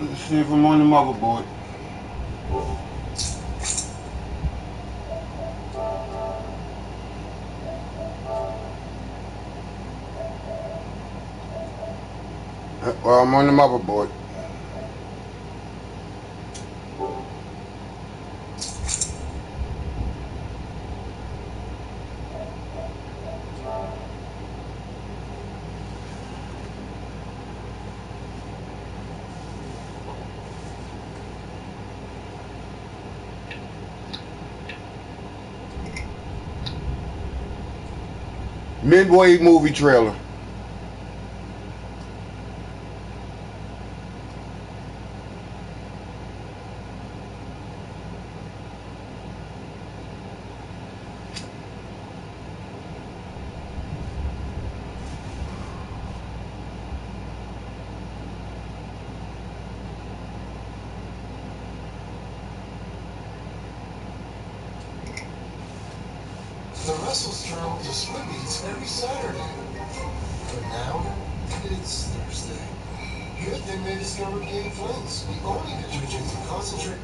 Let's see if I'm on the motherboard. Well, I'm on the motherboard. Midway movie trailer. The Russell's travel to swim meets every Saturday. But now, it's Thursday. Good thing they discovered Gain Flings, the only detergent to concentrate.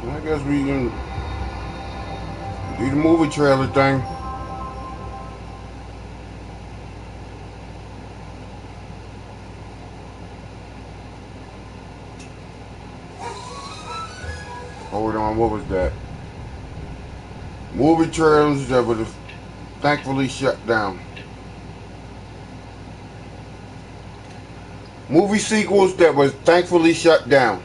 I guess we can do the movie trailer thing. Hold on, what was that? Movie trailers that were thankfully shut down. Movie sequels that were thankfully shut down.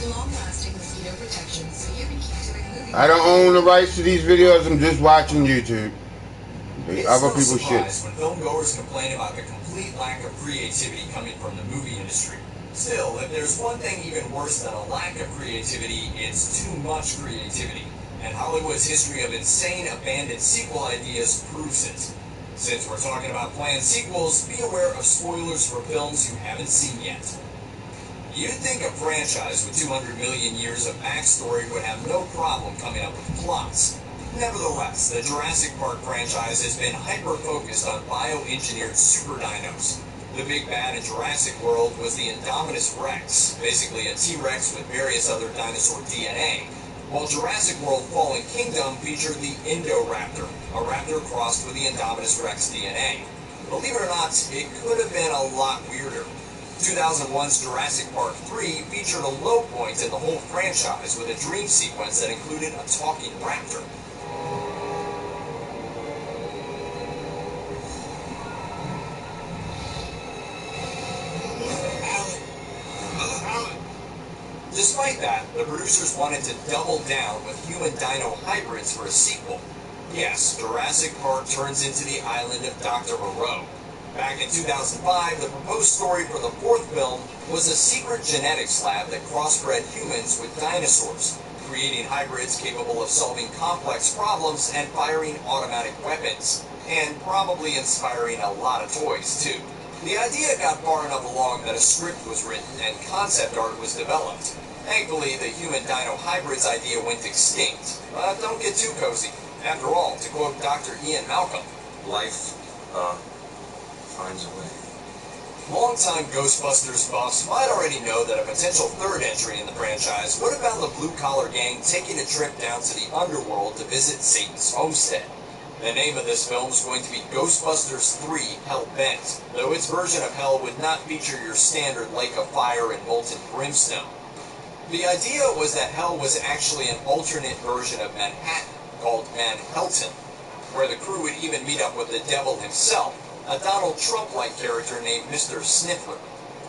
Long-lasting mosquito protection so you can keep doing movie. I don't own the rights to these videos. I'm just watching YouTube. Other people's shit. When film goers complain about the complete lack of creativity coming from the movie industry. Still, if there's one thing even worse than a lack of creativity, it's too much creativity. And Hollywood's history of insane, abandoned sequel ideas proves it. Since we're talking about planned sequels, be aware of spoilers for films you haven't seen yet. You'd think a franchise with 200 million years of backstory would have no problem coming up with plots. Nevertheless, the Jurassic Park franchise has been hyper-focused on bioengineered super dinos. The big bad in Jurassic World was the Indominus Rex, basically a T-Rex with various other dinosaur DNA, while Jurassic World Fallen Kingdom featured the Indoraptor, a raptor crossed with the Indominus Rex DNA. Believe it or not, it could have been a lot weirder. 2001's Jurassic Park 3 featured a low point in the whole franchise with a dream sequence that included a talking raptor. Despite that, the producers wanted to double down with human-dino hybrids for a sequel. Yes, Jurassic Park turns into the island of Dr. Moreau. Back in 2005, the proposed story for the fourth film was a secret genetics lab that crossbred humans with dinosaurs, creating hybrids capable of solving complex problems and firing automatic weapons, and probably inspiring a lot of toys, too. The idea got far enough along that a script was written and concept art was developed. Thankfully, the human-dino hybrids idea went extinct, but don't get too cozy. After all, to quote Dr. Ian Malcolm, life, finds a way. Longtime Ghostbusters buffs might already know that a potential third entry in the franchise would have found the blue-collar gang taking a trip down to the underworld to visit Satan's homestead. The name of this film is going to be Ghostbusters 3 Hell-Bent, though its version of Hell would not feature your standard lake of fire and molten brimstone. The idea was that Hell was actually an alternate version of Manhattan, called Manhattan, where the crew would even meet up with the devil himself, a Donald Trump-like character named Mr. Sniffler.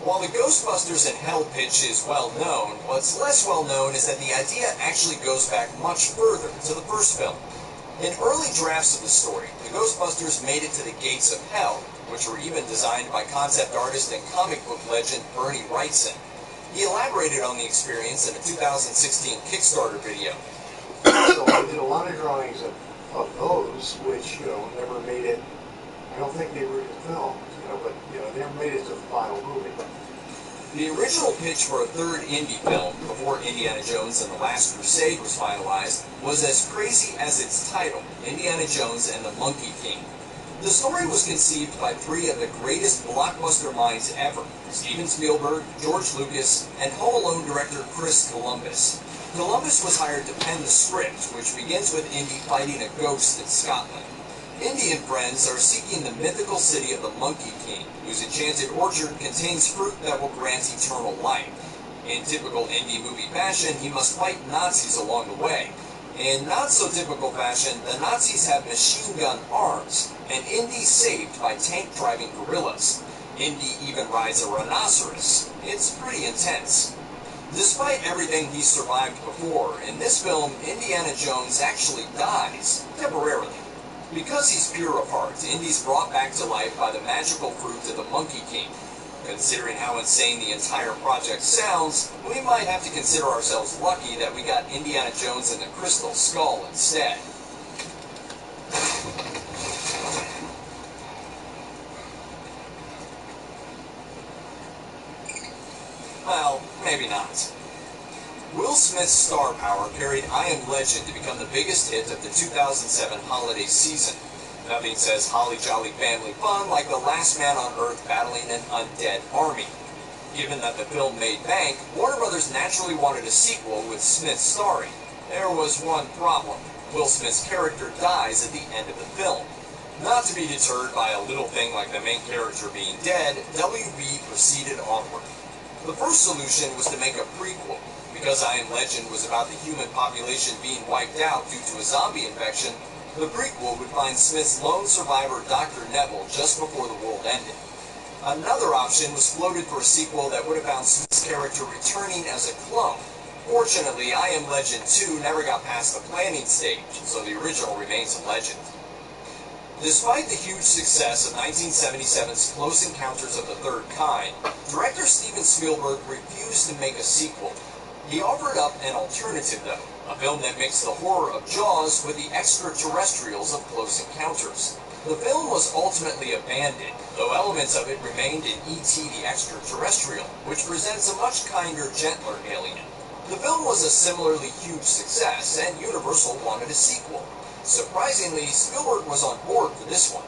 While the Ghostbusters in Hell pitch is well known, what's less well known is that the idea actually goes back much further to the first film. In early drafts of the story, the Ghostbusters made it to the gates of Hell, which were even designed by concept artist and comic book legend Bernie Wrightson. He elaborated on the experience in a 2016 Kickstarter video. So I did a lot of drawings of those, which, never made it. I don't think they were in film, but, they never made it to the final movie. The original pitch for a third indie film, before Indiana Jones and the Last Crusade was finalized, was as crazy as its title, Indiana Jones and the Monkey King. The story was conceived by three of the greatest blockbuster minds ever, Steven Spielberg, George Lucas, and Home Alone director Chris Columbus. Columbus was hired to pen the script, which begins with Indy fighting a ghost in Scotland. Indy and friends are seeking the mythical city of the Monkey King, whose enchanted orchard contains fruit that will grant eternal life. In typical Indy movie fashion, he must fight Nazis along the way. In not-so-typical fashion, the Nazis have machine gun arms, and Indy's saved by tank-driving gorillas. Indy even rides a rhinoceros. It's pretty intense. Despite everything he's survived before, in this film, Indiana Jones actually dies, temporarily. Because he's pure of heart, Indy's brought back to life by the magical fruit of the Monkey King. Considering how insane the entire project sounds, we might have to consider ourselves lucky that we got Indiana Jones and the Crystal Skull instead. Well, maybe not. Will Smith's star power carried I Am Legend to become the biggest hit of the 2007 holiday season. Nothing says holly jolly family fun like the last man on Earth battling an undead army. Given that the film made bank, Warner Brothers naturally wanted a sequel with Smith starring. There was one problem. Will Smith's character dies at the end of the film. Not to be deterred by a little thing like the main character being dead, WB proceeded onward. The first solution was to make a prequel. Because I Am Legend was about the human population being wiped out due to a zombie infection, the prequel would find Smith's lone survivor Dr. Neville just before the world ended. Another option was floated for a sequel that would have found Smith's character returning as a clone. Fortunately, I Am Legend 2 never got past the planning stage, so the original remains a legend. Despite the huge success of 1977's Close Encounters of the Third Kind, director Steven Spielberg refused to make a sequel. He offered up an alternative, though, a film that mixed the horror of Jaws with the extraterrestrials of Close Encounters. The film was ultimately abandoned, though elements of it remained in E.T. the Extraterrestrial, which presents a much kinder, gentler alien. The film was a similarly huge success, and Universal wanted a sequel. Surprisingly, Spielberg was on board for this one.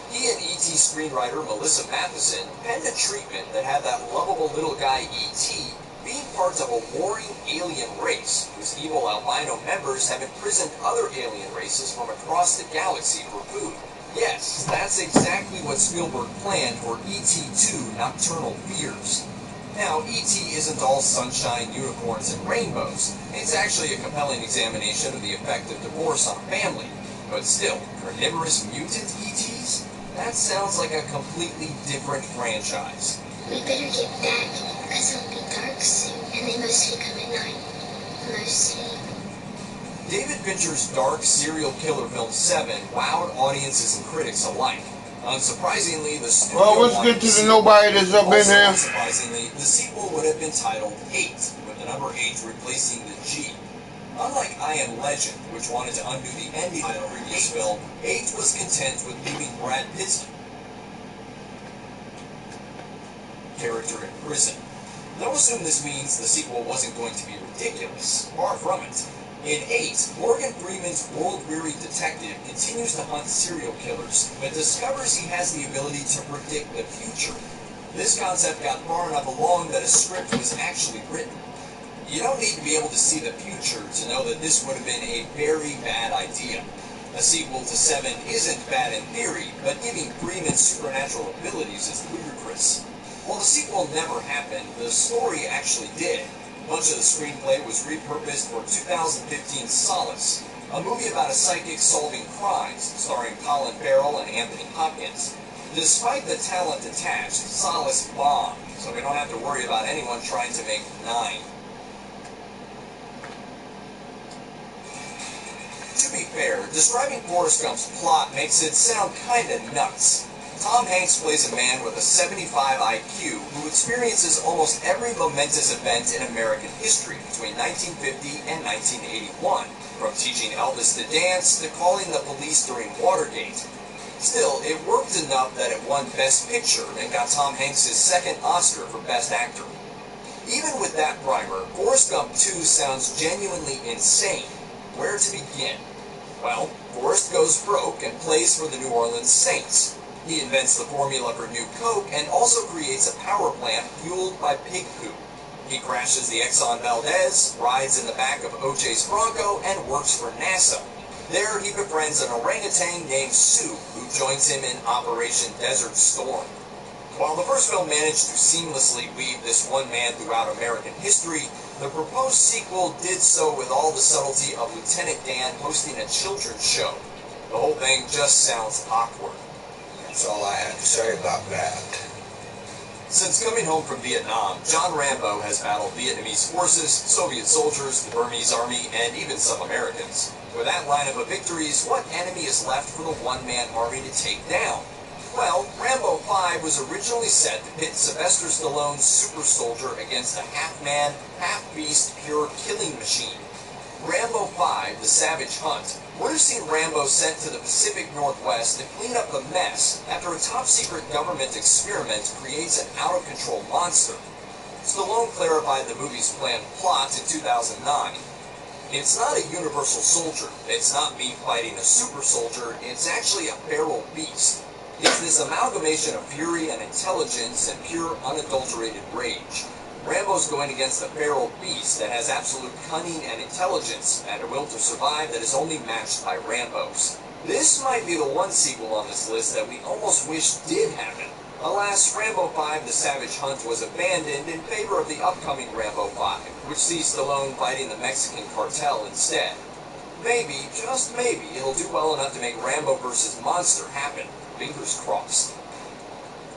He and E.T. screenwriter Melissa Matheson penned a treatment that had that lovable little guy E.T. being part of a warring alien race whose evil albino members have imprisoned other alien races from across the galaxy for food. Yes, that's exactly what Spielberg planned for E.T. 2 Nocturnal Fears. Now, E.T. isn't all sunshine, unicorns, and rainbows. It's actually a compelling examination of the effect of divorce on a family. But still, carnivorous mutant E.T.s? That sounds like a completely different franchise. We better get back, because it'll be dark soon, and they mostly come at night. Mostly. David Fincher's dark serial killer film 7 wowed audiences and critics alike. Unsurprisingly, the studio Well, let's get to the nobody that's up in there. Unsurprisingly, the sequel would have been titled 8, with the number 8 replacing the G. Unlike I Am Legend, which wanted to undo the ending of the previous film, 8 was content with leaving Brad Pitt's character in prison. Don't assume this means the sequel wasn't going to be ridiculous. Far from it. In 8, Morgan Freeman's world-weary detective continues to hunt serial killers, but discovers he has the ability to predict the future. This concept got far enough along that a script was actually written. You don't need to be able to see the future to know that this would have been a very bad idea. A sequel to 7 isn't bad in theory, but giving Freeman supernatural abilities is ludicrous. While the sequel never happened, the story actually did. Much of the screenplay was repurposed for 2015's Solace, a movie about a psychic solving crimes, starring Colin Farrell and Anthony Hopkins. Despite the talent attached, Solace bombed, so we don't have to worry about anyone trying to make 9. To be fair, describing Forrest Gump's plot makes it sound kinda nuts. Tom Hanks plays a man with a 75 IQ who experiences almost every momentous event in American history between 1950 and 1981, from teaching Elvis to dance to calling the police during Watergate. Still, it worked enough that it won Best Picture and got Tom Hanks his second Oscar for Best Actor. Even with that primer, Forrest Gump 2 sounds genuinely insane. Where to begin? Well, Forrest goes broke and plays for the New Orleans Saints. He invents the formula for New Coke and also creates a power plant fueled by pig poop. He crashes the Exxon Valdez, rides in the back of O.J.'s Bronco, and works for NASA. There he befriends an orangutan named Sue, who joins him in Operation Desert Storm. While the first film managed to seamlessly weave this one man throughout American history, the proposed sequel did so with all the subtlety of Lieutenant Dan hosting a children's show. The whole thing just sounds awkward. That's all I had to say about that. Since coming home from Vietnam, John Rambo has battled Vietnamese forces, Soviet soldiers, the Burmese army, and even some Americans. With that lineup of victories, what enemy is left for the one-man army to take down? Well, Rambo 5 was originally set to pit Sylvester Stallone's super soldier against a half-man, half-beast, pure killing machine. Rambo 5, The Savage Hunt, would have seen Rambo sent to the Pacific Northwest to clean up the mess after a top-secret government experiment creates an out-of-control monster. Stallone clarified the movie's planned plot in 2009. It's not a universal soldier. It's not me fighting a super soldier. It's actually a feral beast. It's this amalgamation of fury and intelligence and pure, unadulterated rage. Rambo's going against a feral beast that has absolute cunning and intelligence, and a will to survive that is only matched by Rambo's. This might be the one sequel on this list that we almost wish did happen. Alas, Rambo 5 The Savage Hunt was abandoned in favor of the upcoming Rambo 5, which sees Stallone fighting the Mexican cartel instead. Maybe, just maybe, it'll do well enough to make Rambo vs. Monster happen. Fingers crossed.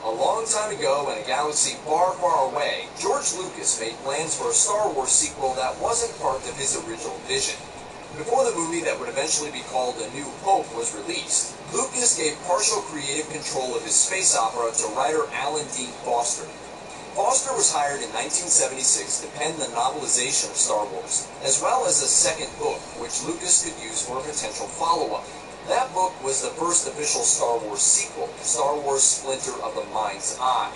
A long time ago, in a galaxy far, far away, George Lucas made plans for a Star Wars sequel that wasn't part of his original vision. Before the movie that would eventually be called A New Hope was released, Lucas gave partial creative control of his space opera to writer Alan Dean Foster. Foster was hired in 1976 to pen the novelization of Star Wars, as well as a second book, which Lucas could use for a potential follow-up. That book was the first official Star Wars sequel, Star Wars Splinter of the Mind's Eye.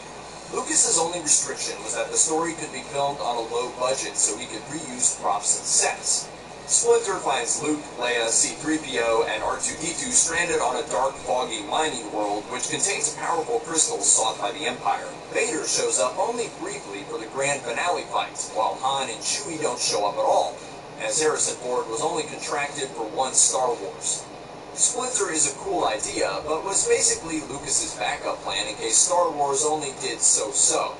Lucas's only restriction was that the story could be filmed on a low budget so he could reuse props and sets. Splinter finds Luke, Leia, C-3PO, and R2-D2 stranded on a dark, foggy mining world which contains powerful crystals sought by the Empire. Vader shows up only briefly for the grand finale fight, while Han and Chewie don't show up at all, as Harrison Ford was only contracted for one Star Wars. Splinter is a cool idea, but was basically Lucas's backup plan in case Star Wars only did so-so.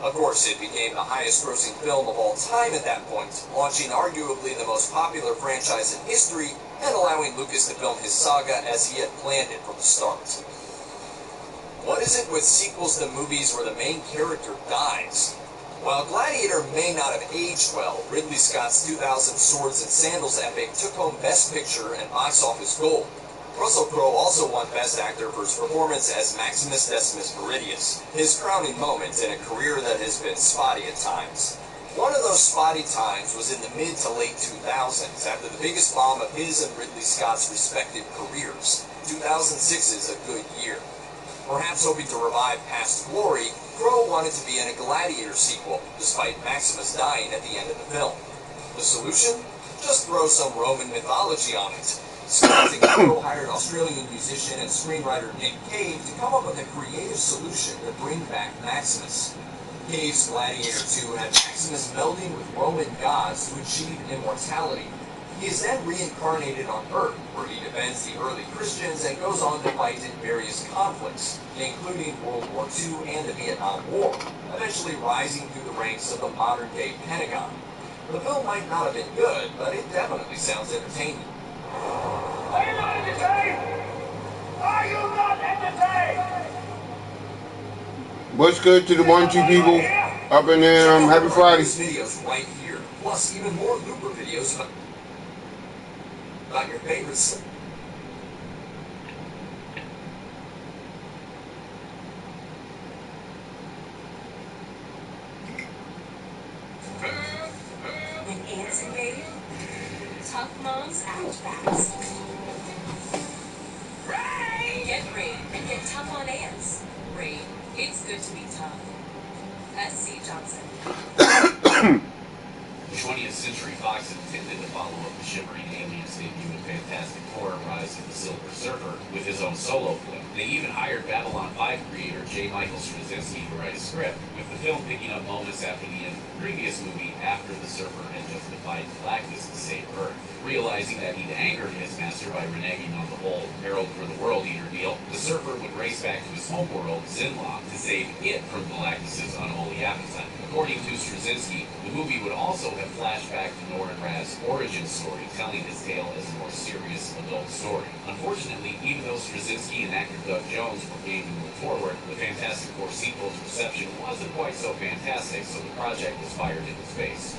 Of course, it became the highest-grossing film of all time at that point, launching arguably the most popular franchise in history and allowing Lucas to film his saga as he had planned it from the start. What is it with sequels to movies where the main character dies? While Gladiator may not have aged well, Ridley Scott's 2000 Swords and Sandals epic took home Best Picture and box office gold. Russell Crowe also won Best Actor for his performance as Maximus Decimus Meridius, his crowning moment in a career that has been spotty at times. One of those spotty times was in the mid to late 2000s, after the biggest bomb of his and Ridley Scott's respective careers. 2006 is a good year. Perhaps hoping to revive past glory, Crowe wanted to be in a Gladiator sequel, despite Maximus dying at the end of the film. The solution? Just throw some Roman mythology on it. Scott and Crowe hired Australian musician and screenwriter Nick Cave to come up with a creative solution to bring back Maximus. Cave's Gladiator 2 had Maximus melding with Roman gods to achieve immortality. He is then reincarnated on Earth, where he defends the early Christians and goes on to fight in various conflicts, including World War II and the Vietnam War, eventually rising through the ranks of the modern-day Pentagon. The film might not have been good, but it definitely sounds entertaining. Are you not entertained? Are you not entertained? What's good to the 1-2 people up in there? Happy Friday. Videos right here, plus even more Looper videos about your favorites. When ants invaded, tough moms act fast. Rain! Get Rain and get tough on ants. Rain, it's good to be tough. S.C. Johnson. 20th Century Fox intended to follow up the shimmering aliens debut in Fantastic Four: Rise of the Silver Surfer with his own solo film. They even hired Babylon 5 creator J. Michael Straczynski to write a script, with the film picking up moments after the end of the previous movie, after the Surfer had just defied Galactus to save Earth. Realizing that he'd angered his master by reneging on the whole Herald for the World Eater deal, the Surfer would race back to his homeworld, Zinla, to save it from Galactus' unholy appetite. According to Straczynski, the movie would also have flashback to Norrin Rath's origin story, telling his tale as a more serious adult story. Unfortunately, even though Straczynski and actor Doug Jones were game to move forward, the Fantastic Four sequel's reception wasn't quite so fantastic, so the project was fired into space.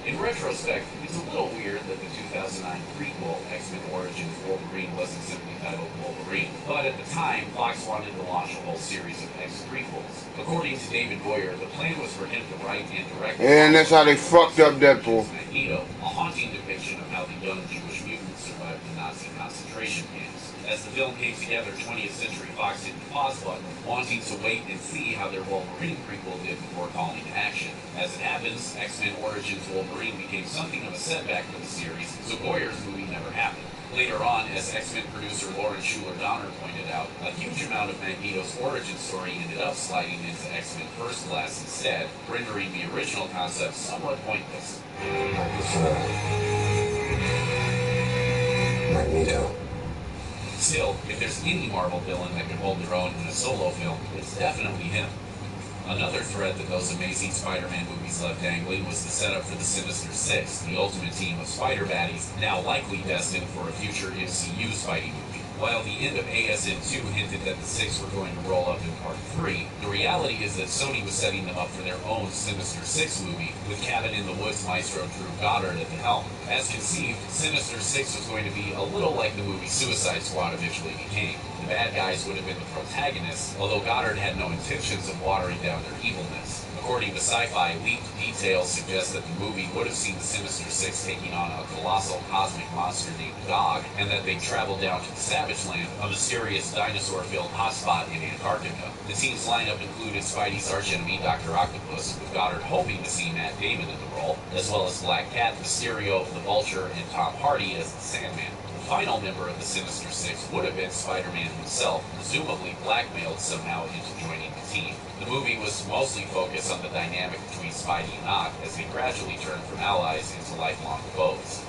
In retrospect, it's a little weird that the 2009 prequel, X-Men Origins Wolverine, wasn't simply titled Wolverine, but at the time, Fox wanted to launch a whole series of X prequels. According to David Boyer, the plan was for him to write and direct... And that's how they fucked up Deadpool. Magneto, a haunting depiction of how the young Jewish mutants survived the Nazi concentration camps. As the film came together, 20th Century Fox hit the pause button, wanting to wait and see how their Wolverine prequel did before calling to action. As it happens, X-Men Origins Wolverine became something of a setback for the series, so Boyer's movie never happened. Later on, as X-Men producer Lauren Schuler Donner pointed out, a huge amount of Magneto's origin story ended up sliding into X-Men First Class instead, rendering the original concept somewhat pointless. Magneto. Still, if there's any Marvel villain that can hold their own in a solo film, it's definitely him. Another thread that those amazing Spider-Man movies left dangling was the setup for the Sinister Six, the ultimate team of spider baddies, now likely destined for a future MCU Spidey movie. While the end of ASN2 hinted that the Six were going to roll up in Part 3, the reality is that Sony was setting them up for their own Sinister Six movie, with Cabin in the Woods maestro Drew Goddard at the helm. As conceived, Sinister Six was going to be a little like the movie Suicide Squad eventually became. The bad guys would have been the protagonists, although Goddard had no intentions of watering down their evilness. According to Sci-Fi, leaked details suggest that the movie would have seen the Sinister Six taking on a colossal cosmic monster named Dog, and that they'd travel down to the Savage Land, a mysterious dinosaur-filled hotspot in Antarctica. The team's lineup included Spidey's archenemy, Dr. Octopus, with Goddard hoping to see Matt Damon in the role, as well as Black Cat, Mysterio, the Vulture, and Tom Hardy as the Sandman. The final member of the Sinister Six would have been Spider-Man himself, presumably blackmailed somehow into joining the team. The movie was mostly focused on the dynamic between Spidey and Ock as they gradually turned from allies into lifelong foes.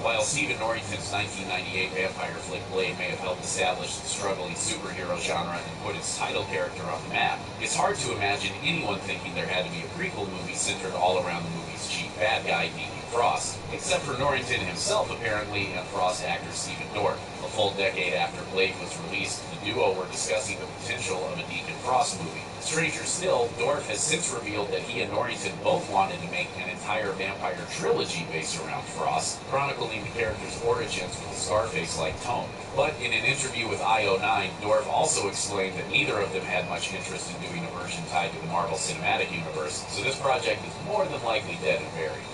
While Stephen Norrington's 1998 vampire flick Blade may have helped establish the struggling superhero genre and put its title character on the map, it's hard to imagine anyone thinking there had to be a prequel movie centered all around the movie's chief bad guy, Deacon Frost, except for Norrington himself apparently and Frost actor Stephen Dorff. A full decade after Blade was released, the duo were discussing the potential of a Deacon Frost movie. Stranger still, Dorff has since revealed that he and Norrington both wanted to make an entire vampire trilogy based around Frost, chronicling the character's origins with a Scarface-like tone. But in an interview with IO9, Dorff also explained that neither of them had much interest in doing a version tied to the Marvel Cinematic Universe, so this project is more than likely dead and buried.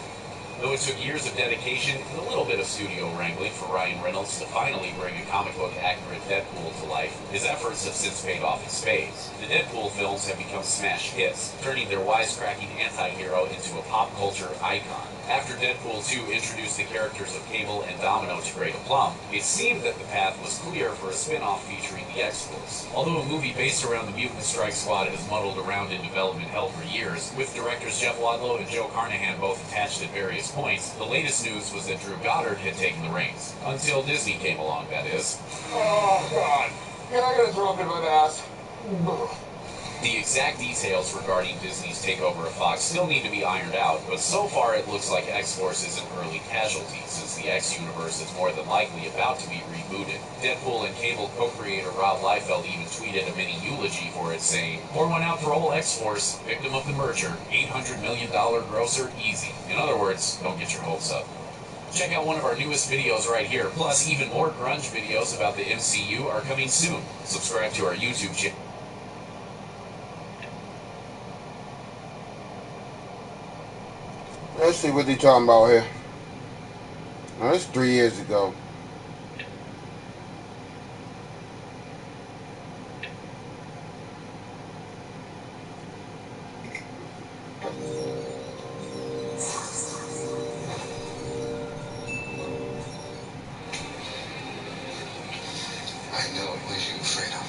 Though it took years of dedication and a little bit of studio wrangling for Ryan Reynolds to finally bring a comic book accurate Deadpool to life, his efforts have since paid off in spades. The Deadpool films have become smash hits, turning their wisecracking anti-hero into a pop culture icon. After Deadpool 2 introduced the characters of Cable and Domino to great aplomb, it seemed that the path was clear for a spin-off featuring the X-Force. Although a movie based around the Mutant Strike Squad has muddled around in development hell for years, with directors Jeff Wadlow and Joe Carnahan both attached at various points, the latest news was that Drew Goddard had taken the reins. Until Disney came along, that is. Oh, God. Can I get a drop in my ass? The exact details regarding Disney's takeover of Fox still need to be ironed out, but so far it looks like X-Force is an early casualty, since the X-Universe is more than likely about to be rebooted. Deadpool and Cable co-creator Rob Liefeld even tweeted a mini eulogy for it, saying, "Pour one out for old X-Force, victim of the merger, $800 million grosser, easy." In other words, don't get your hopes up. Check out one of our newest videos right here, plus even more grunge videos about the MCU are coming soon. Subscribe to our YouTube channel. Let's see what they talking about here. Now, that's 3 years ago. I know it was you, Fredo.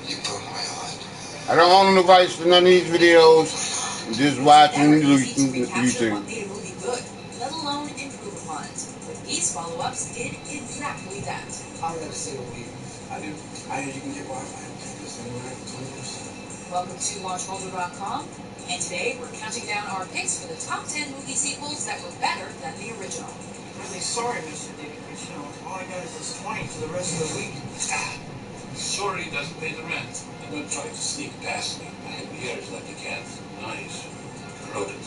You broke my heart. I don't own the rights to none of these videos. I'm just watching YouTube. Made a movie good, let alone improve upon it. But these follow-ups did exactly that. I gotta say what I do. I heard you can get Wi-Fi and this anywhere for 20%. Welcome to LaunchBolder.com, and today we're counting down our picks for the top 10 movie sequels that were better than the original. Really sorry, Mr. Dick, but you know, all I got is this 20 for the rest of the week. Sorry, doesn't pay the rent. And don't try to sneak past me behind the ears like you can't. Nice. Corroded.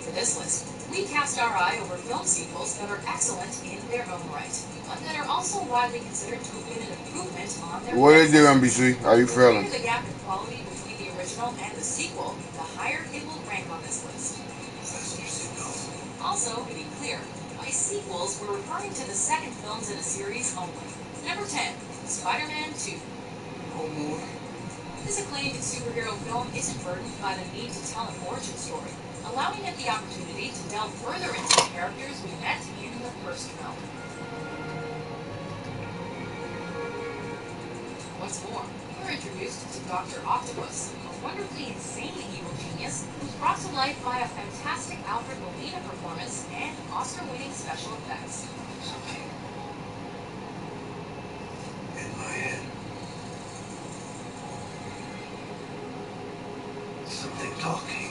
For this list, we cast our eye over film sequels that are excellent in their own right, but that are also widely considered to have been an improvement on their What they do, NBC? How you The feeling? greater the gap in quality between the original and the sequel, the higher it will rank on this list. That's your signal. Also, to be clear, by sequels, we're referring to the second films in a series only. Number 10, Spider-Man 2. No more. This acclaimed superhero film isn't burdened by the need to tell an origin story, allowing it the opportunity to delve further into the characters we met in the first film. What's more, we're introduced to Dr. Octopus, a wonderfully insanely evil genius who's brought to life by a fantastic Alfred Molina performance and Oscar-winning special effects. In my head. Something talking.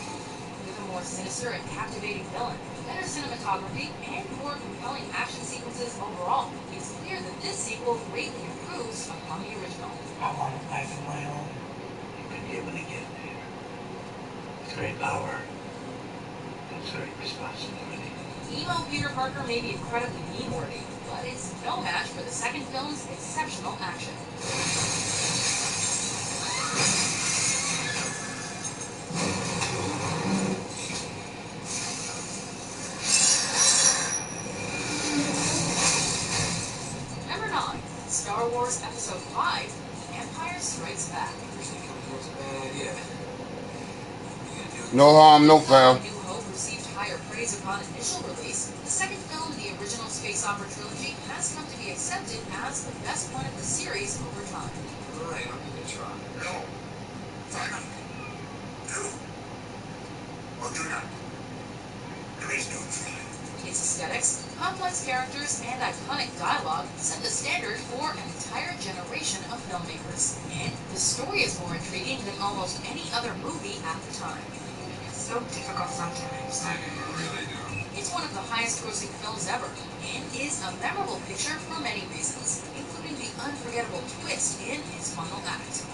With a more sinister and captivating villain, better cinematography, and more compelling action sequences overall, it's clear that This sequel greatly improves upon the original. I want a life of my own. And be able to get there. It's great power. It's great responsibility. Emo Peter Parker may be incredibly meme-worthy, but it's no match for the second film's exceptional action. Number 9, Star Wars Episode 5, The Empire Strikes Back. No harm, no foul. New Hope received higher praise upon initial release. The second film in the original space opera trilogy has come to be accepted as the best one of the series over time. Alright, I'm gonna try. No. Try not. Do. Or do not. There is no try. Its aesthetics, complex characters, and iconic dialogue set the standard for an entire generation of filmmakers. And the story is more intriguing than almost any other movie at the time. It's so difficult sometimes. I really do. It's one of the highest-grossing films ever, and is a memorable picture for many reasons, including the unforgettable twist in its final act.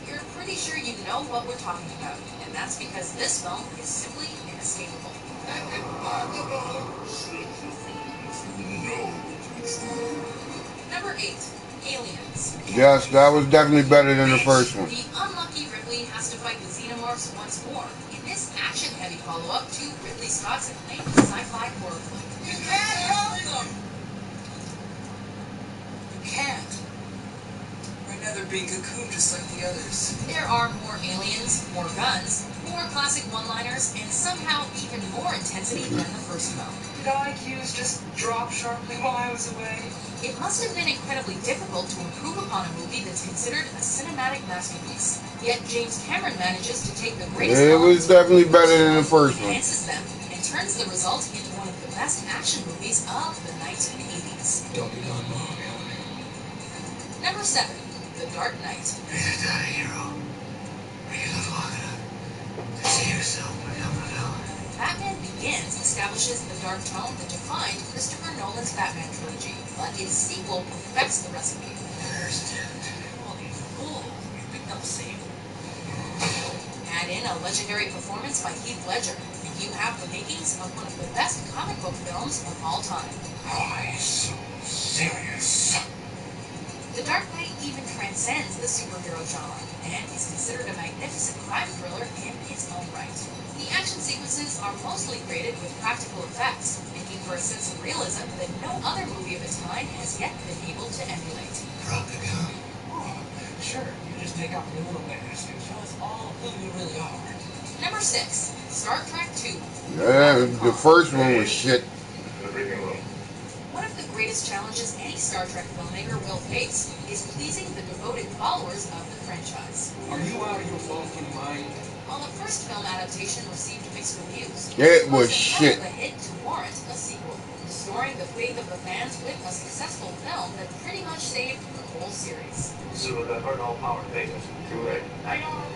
You're pretty sure you know what we're talking about, and that's because this film is simply inescapable. Number 8, Aliens. Yes, that was definitely better than the first one. The unlucky Ripley has to fight the Xenomorphs once more in this action-heavy follow-up to Ridley Scott's acclaimed sci-fi horror flick. You can't help them! You can't. Right now they're being cocooned just like the others. There are more aliens, more guns, more classic one-liners, and somehow even more intensity than the first film. Did IQs just drop sharply while I was away? It must have been incredibly difficult to improve upon a movie that's considered a cinematic masterpiece. Yet James Cameron manages to take the greatest It was definitely better than the first one. enhances them, and turns the result into one of the best action movies of the 1980s. Don't be gone long, Number 7, The Dark Knight. You're not a hero. You live long enough to see yourself become a villain. Batman Begins establishes the dark tone that defined Christopher Nolan's Batman trilogy, but its sequel perfects the recipe. There's it. Holy fool, you picked up the same. Add in a legendary performance by Heath Ledger, and you have the makings of one of the best comic book films of all time. Why so serious? The Dark Knight even transcends the superhero genre, and is considered a magnificent crime thriller in its own right. The action sequences are mostly created with practical effects, making for a sense of realism that no other movie of its kind has yet been able to emulate. Drop the gun. Oh, sure. You just take off your little mask and show us all who you really are. Number 6, Star Trek II. Yeah, the first one was shit. One of the greatest challenges any Star Trek filmmaker will face is pleasing the devoted followers of the franchise. Are you out of your fucking mind? While the first film adaptation received mixed reviews, It was enough shit. of a hit to warrant a sequel, restoring the faith of the fans with a successful film that pretty much saved the whole series. So that hurt all power papers. Too late. I know.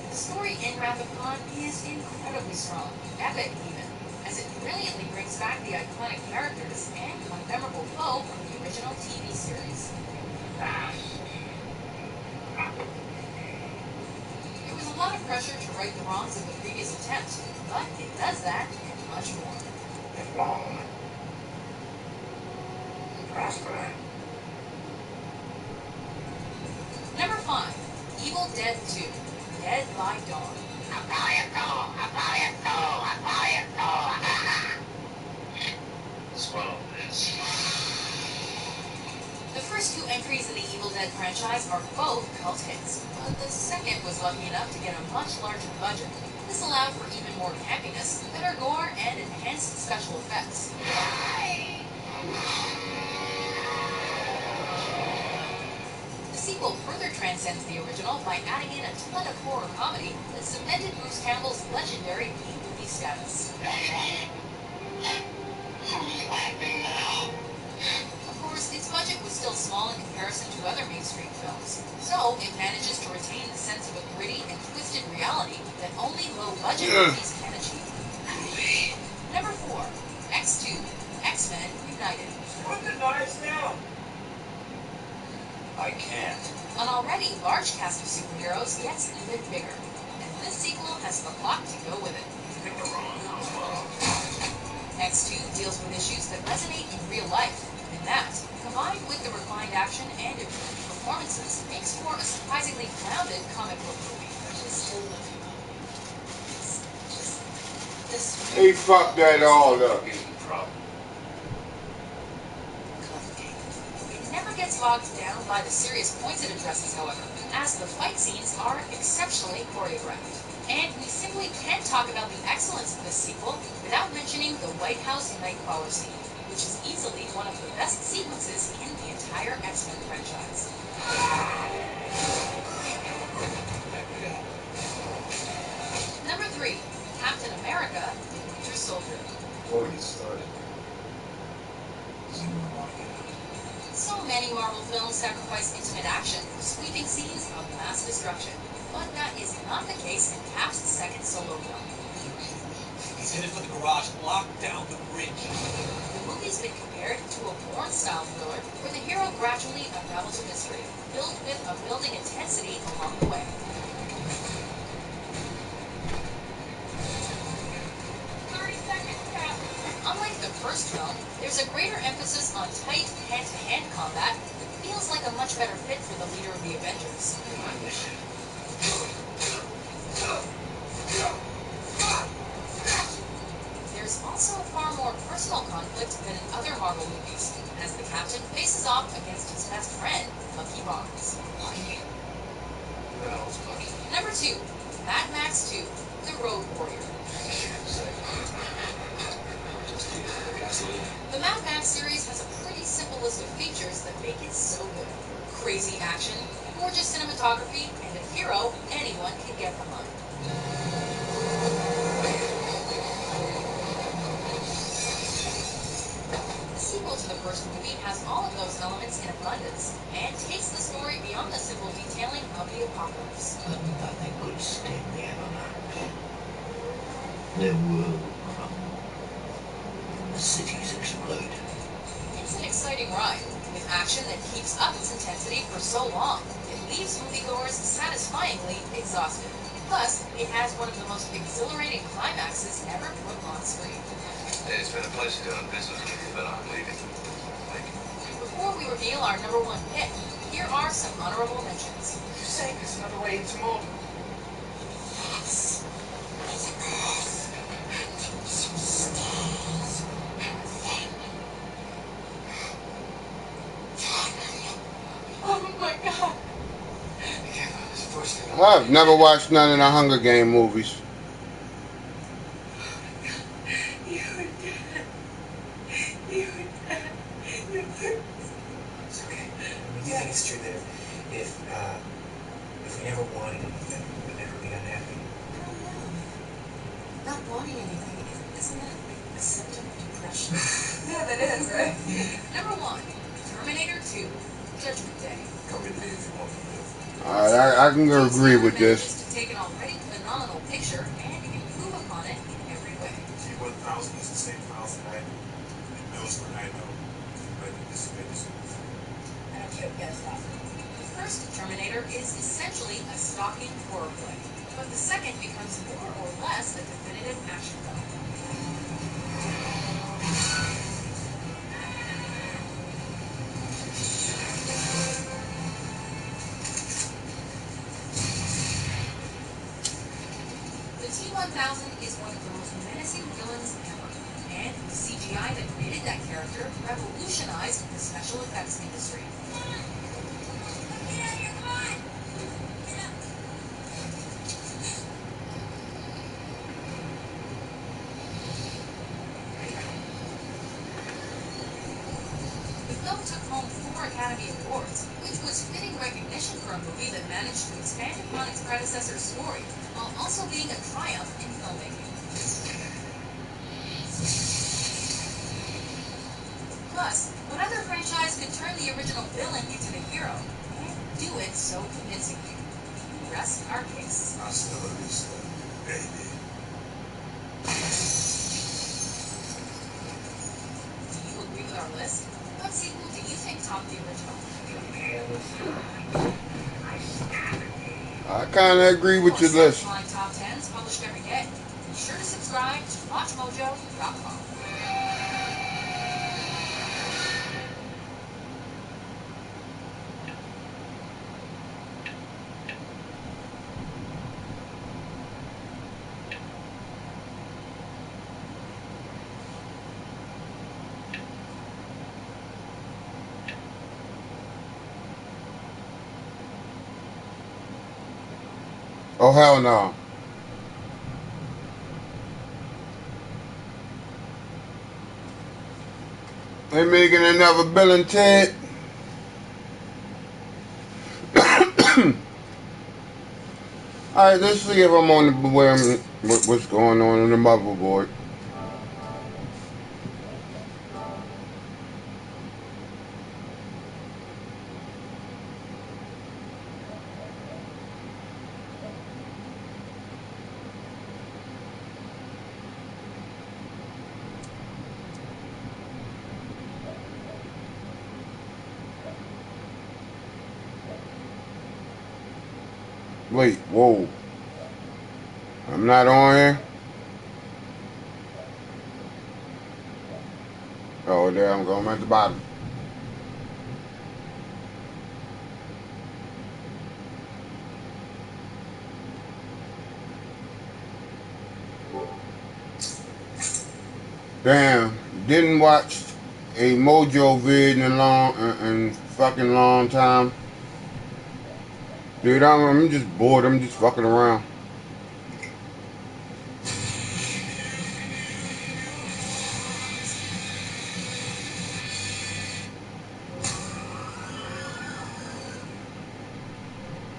The story in Wrath of Khan is incredibly strong, epic even, as it brilliantly brings back the iconic characters and a memorable foe from the original TV series. There was a lot of pressure to right the wrongs of the previous attempt, but it does that and much more. Live long. Prosper. Number 5, Evil Dead 2, Dead by Dawn. Swallow this. The first 2 entries in the Evil Dead franchise are both cult hits, but the second was lucky enough to get a much larger budget. This allowed for even more campiness, better gore, and enhanced special effects. The sequel further transcends the original by adding in a ton of horror comedy that cemented Bruce Campbell's legendary B-movie status. Of course, its budget was still small in comparison to other mainstream films, so it manages to retain the sense of a gritty and budget movies can achieve. Number 4, X2, X-Men United. Put the knives down. I can't. An already large cast of superheroes gets even bigger, and this sequel has the plot to go with it. X2 deals with issues that resonate in real life, and that, combined with the refined action and improved performances, makes for a surprisingly grounded comic book movie. He fucked that all up. It never gets bogged down by the serious points it addresses, however, as the fight scenes are exceptionally choreographed. And we simply can't talk about the excellence of this sequel without mentioning the White House Nightcrawler scene, which is easily one of the best sequences in the entire X-Men franchise. Number 3, Captain America, the Winter Soldier. Before we get started, So many Marvel films sacrifice intimate action for sweeping scenes of mass destruction, but that is not the case in Cap's second solo film. He's headed for the garage. Lock down the bridge. The movie's been compared to a Bourne-style thriller where the hero gradually unravels a mystery, filled with a building intensity along the way. 30 seconds, Cap. Unlike the first film, there's a greater emphasis on tight hand-to-hand combat that feels like a much better fit for the leader of the Avengers. There's also far more personal conflict than in other Marvel movies, as the Captain faces off against his best friend, Bucky Barnes. Number 2, Mad Max 2, The Road Warrior. The Mad Max series has a pretty simple list of features that make it so good. Crazy action, gorgeous cinematography, and a hero anyone can get behind. The sequel to the first movie has all of those elements in abundance, and takes the story beyond the simple detailing of the apocalypse. But nothing could stem the avalanche. Their world will crumble. The cities explode. It's an exciting ride, with action that keeps up its intensity for so long, it leaves moviegoers satisfyingly exhausted. Plus, it has one of the most exhilarating climaxes ever put on screen. It's been a pleasure doing business with you, but I'm leaving. Thank you. Before we reveal our number 1 pick, here are some honorable mentions. You say there's another way into Malden. Oh my god! I've never watched none of the Hunger Game movies. It's okay. You think it's true that if we never wanted anything, we'd never be unhappy? Not wanting anything, isn't that a symptom of depression? Yeah, that is, right? Number 1, Terminator 2, Judgment Day. Come with me if you want to live. Alright, I can agree with this. To take an already phenomenal picture and improve upon it in every way. T-1000 is the same files that I know. It knows what I know. But this is this move. I don't care if you guys stop. The first Terminator is essentially a stalking horror flick, but the second becomes more or less a definitive action film. The T-1000 is one of the most menacing villains ever, and the CGI that created that character revolutionized the special effects industry. The film took home 4 Academy Awards, which was fitting recognition for a movie that managed to expand upon its predecessor's story, while also being a triumph in filmmaking. Plus, what other franchise could turn the original villain into the hero, and do it so convincingly? Rest our case. Hasta la vista, baby. kind of agree with your list. My top 10s published every day. Be sure to subscribe to WatchMojo.com. Oh, hell no. They making another Bill and Ted. Alright, let's see if I'm on the what's going on the motherboard. Wait, whoa. I'm not on here. Oh, there I'm going. I'm at the bottom. Damn, didn't watch a Mojo vid in a fucking long time. Dude, I'm just bored. I'm just fucking around.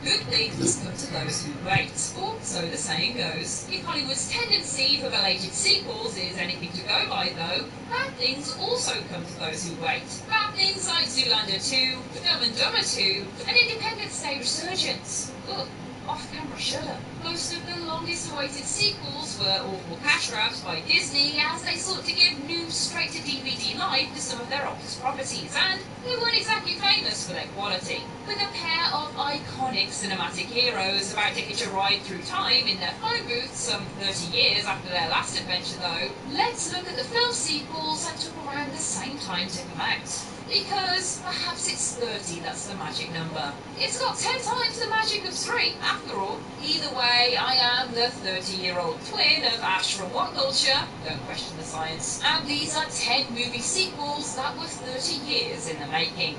Good things come to those who wait, or so the saying goes. If Hollywood's tendency for belated sequels is anything to go by, though, bad things also come to those who wait. Bad things like Zoolander 2, Dumb and Dumber 2, and Independence Day Resurgence. Ugh, off-camera shudder. Most of the longest-awaited sequels were awful cash grabs by Disney as they sought to give new straight-to-DVD life to some of their oldest properties, and they weren't exactly famous for their quality. With a pair of iconic cinematic heroes about to hitch a ride through time in their phone booths some 30 years after their last adventure, though, let's look at the film sequels that took around the same time to come out. Because perhaps it's 30 that's the magic number. It's got 10 times the magic of 3, after all. Either way, I am the 30-year-old twin of Ash from What Culture, don't question the science, and these are 10 movie sequels that were 30 years in the making.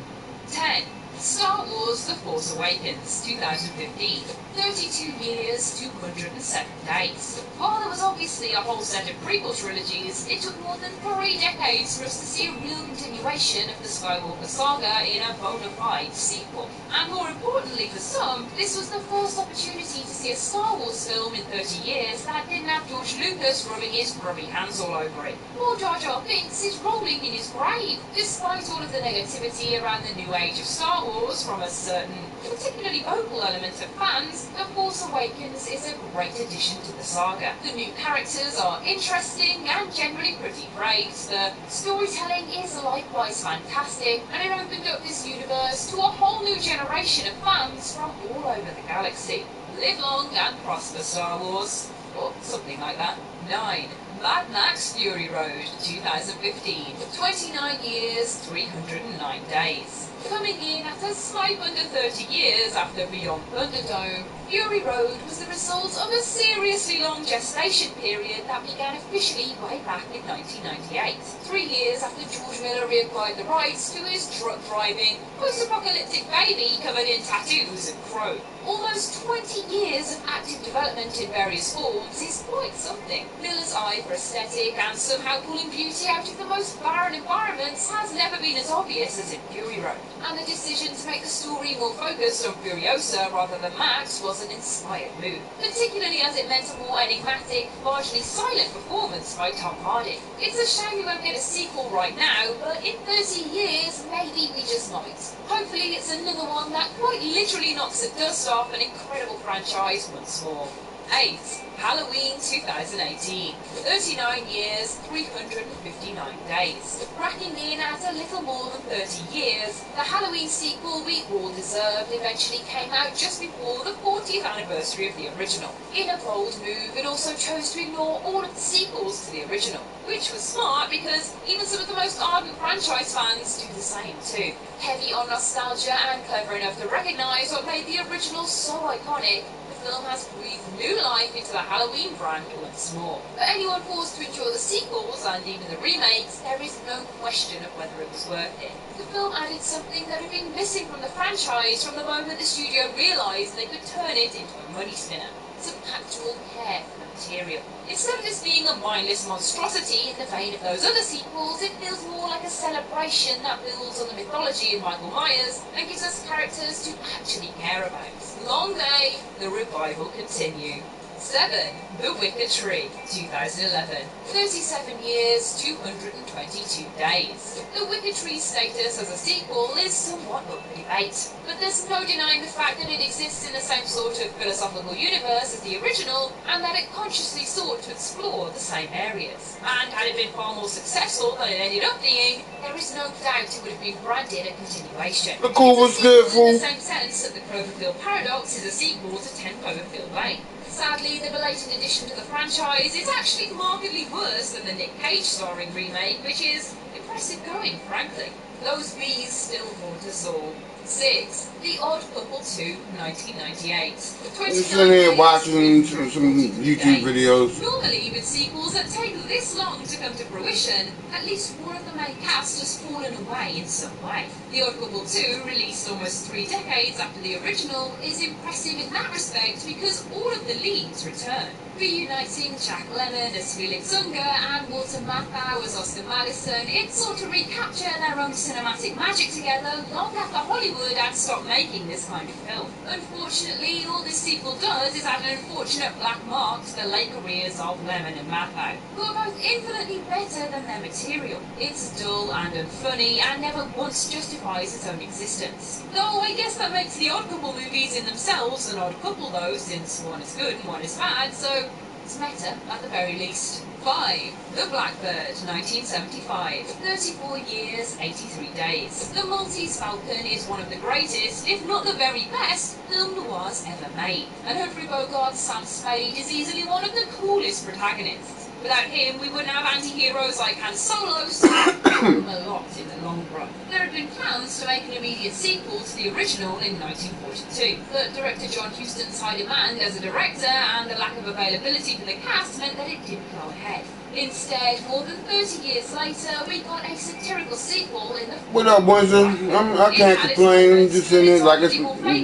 10. Star Wars The Force Awakens, 2015. 32 years, 207 days. While there was obviously a whole set of prequel trilogies, it took more than 3 decades for us to see a real continuation of the Skywalker saga in a bona fide sequel. And more importantly for some, this was the first opportunity to see a Star Wars film in 30 years that didn't have George Lucas rubbing his grubby hands all over it. More Jar Jar Binks is rolling in his grave. Despite all of the negativity around the new age of Star Wars from a certain, particularly vocal element of fans, The Force Awakens is a great addition to the saga. The new characters are interesting and generally pretty great. The storytelling is likewise fantastic, and it opened up this universe to a whole new generation of fans from all over the galaxy. Live long and prosper, Star Wars. Or something like that. 9. Mad Max Fury Road, 2015. 29 years, 309 days. Coming in at a slight under 30 years after Beyond Thunderdome, Fury Road was the result of a seriously long gestation period that began officially way back in 1998. 3 years after George Miller reacquired the rights to his truck-driving, post-apocalyptic baby covered in tattoos and chrome. Almost 20 years of active development in various forms is quite something. Miller's eye for aesthetic and somehow pulling beauty out of the most barren environments has never been as obvious as in Fury Road. And the decision to make the story more focused on Furiosa rather than Max was an inspired move, particularly as it meant a more enigmatic, largely silent performance by Tom Hardy. It's a shame we won't get a sequel right now, but in 30 years, maybe we just might. Hopefully it's another one that quite literally knocks the dust off an incredible franchise once more. 8. Halloween 2018. 39 years, 359 days. Cracking in at a little more than 30 years, the Halloween sequel we all deserved eventually came out just before the 40th anniversary of the original. In a bold move, it also chose to ignore all of the sequels to the original, which was smart because even some of the most ardent franchise fans do the same too. Heavy on nostalgia and clever enough to recognise what made the original so iconic, the film has breathed new life into the Halloween brand once more. For anyone forced to enjoy the sequels and even the remakes, there is no question of whether it was worth it. The film added something that had been missing from the franchise from the moment the studio realised they could turn it into a money spinner. Some actual care for the material. Instead of just being a mindless monstrosity in the vein of those other sequels, it feels more like a celebration that builds on the mythology of Michael Myers and gives us characters to actually care about. Long may the revival continue. 7. The Wicker Tree, 2011. 37 years, 222 days. The Wicker Tree's status as a sequel is somewhat up for debate, but there's no denying the fact that it exists in the same sort of philosophical universe as the original, and that it consciously sought to explore the same areas. And had it been far more successful than it ended up being, there is no doubt it would have been branded a continuation. The cool was good, fool. In the same sense that the Cloverfield Paradox is a sequel to 10 Cloverfield Lane. Sadly, the belated addition to the franchise is actually markedly worse than the Nick Cage starring remake, which is impressive going, frankly. Those bees still haunt us all. 6. The Odd Couple 2, 1998. Just in here watching some YouTube videos. Normally, with sequels that take this long to come to fruition, at least one of the main cast has fallen away in some way. The Odd Couple 2, released almost 3 decades after the original, is impressive in that respect because all of the leads return. Reuniting Jack Lemmon as Felix Unger and Walter Matthau as Oscar Madison, it sought to recapture their own cinematic magic together long after Hollywood had stopped making this kind of film. Unfortunately, all this sequel does is add an unfortunate black mark to the late careers of Lemmon and Matthau, who are both infinitely better than their material. It's dull and unfunny and never once justifies its own existence. Though I guess that makes the Odd Couple movies in themselves an odd couple though, since one is good and one is bad, so it's meta at the very least. 5. The Blackbird, 1975. 34 years, 83 days. The Maltese Falcon is one of the greatest, if not the very best, film noirs ever made. And Humphrey Bogart's Sam Spade is easily one of the coolest protagonists. Without him, we wouldn't have anti-heroes like Han Solo, so him a lot in the long run. There had been plans to make an immediate sequel to the original in 1942, but director John Huston's high demand as a director and the lack of availability for the cast meant that it didn't go ahead. Instead, more than 30 years later, we got a satirical sequel in the... What up, boys? I can't complain. I'm just sitting there like it's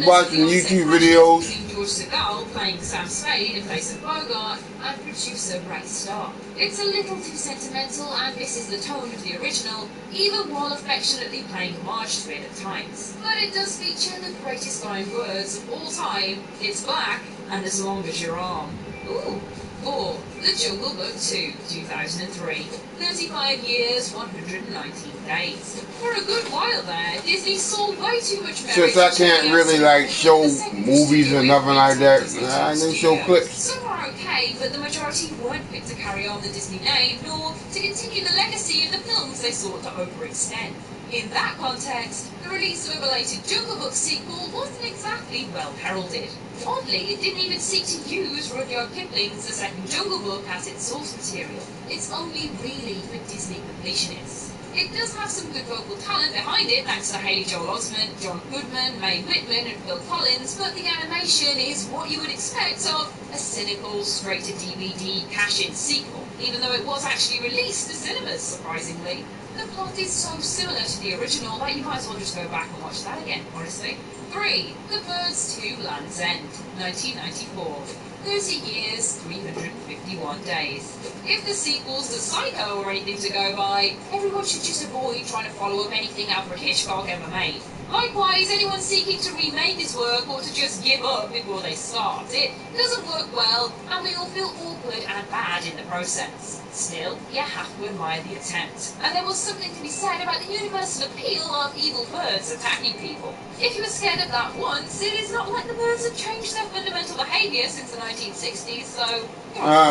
watching YouTube videos. George Segal playing Sam Spade in place of Bogart, and producer Ray Starr. It's a little too sentimental and misses the tone of the original, even while affectionately paying homage to it at times. But it does feature the greatest dying words of all time: it's black and as long as your arm. Ooh. 4. The Jungle Book 2, 2003. 35 years, 119 days. For a good while there, Disney sold way too much merit. Since I can't really like show movies or nothing like that, I can show clips. Some are okay, but the majority weren't fit to carry on the Disney name, nor to continue the legacy of the films they sought to overextend. In that context, the release of a belated Jungle Book sequel wasn't exactly well heralded. Oddly, it didn't even seek to use Rudyard Kipling's The Second Jungle Book as its source material. It's only really for Disney completionists. It does have some good vocal talent behind it, thanks to Haley Joel Osment, John Goodman, Mae Whitman, and Phil Collins, but the animation is what you would expect of a cynical, straight-to-DVD cash-in sequel, even though it was actually released to cinemas, surprisingly. The plot is so similar to the original that you might as well just go back and watch that again, honestly. 3. The Birds 2 Land's End, 1994. 30 years, 351 days. If the sequels to Psycho are anything to go by, everyone should just avoid trying to follow up anything Alfred Hitchcock ever made. Likewise, anyone seeking to remake his work or to just give up before they start, it doesn't work well, and we all feel awkward and bad in the process. Still, you have to admire the attempt. And there was something to be said about the universal appeal of evil birds attacking people. If you were scared of that once, it is not like the birds have changed their fundamental behaviour since the 1960s, so...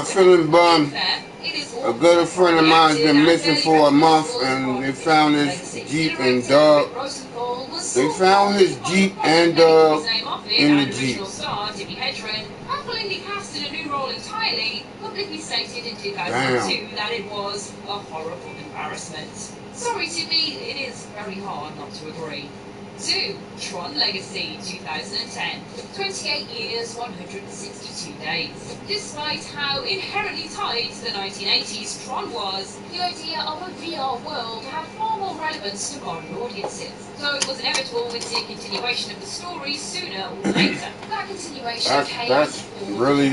Feeling bummed. A good friend of mine's been missing for a month, and they found his Jeep and dog. They found his Jeep and dog in the Jeep. Happily cast in a new role entirely, publicly stated in 2002 that it was a horrible embarrassment. Sorry to me, it is very hard not to agree. 2. Tron Legacy 2010. 28 years, 162 days. Despite how inherently tied to the 1980s Tron was, the idea of a VR world had far more relevance to modern audiences, so it was inevitable we'd see a continuation of the story sooner or later. That continuation came that's really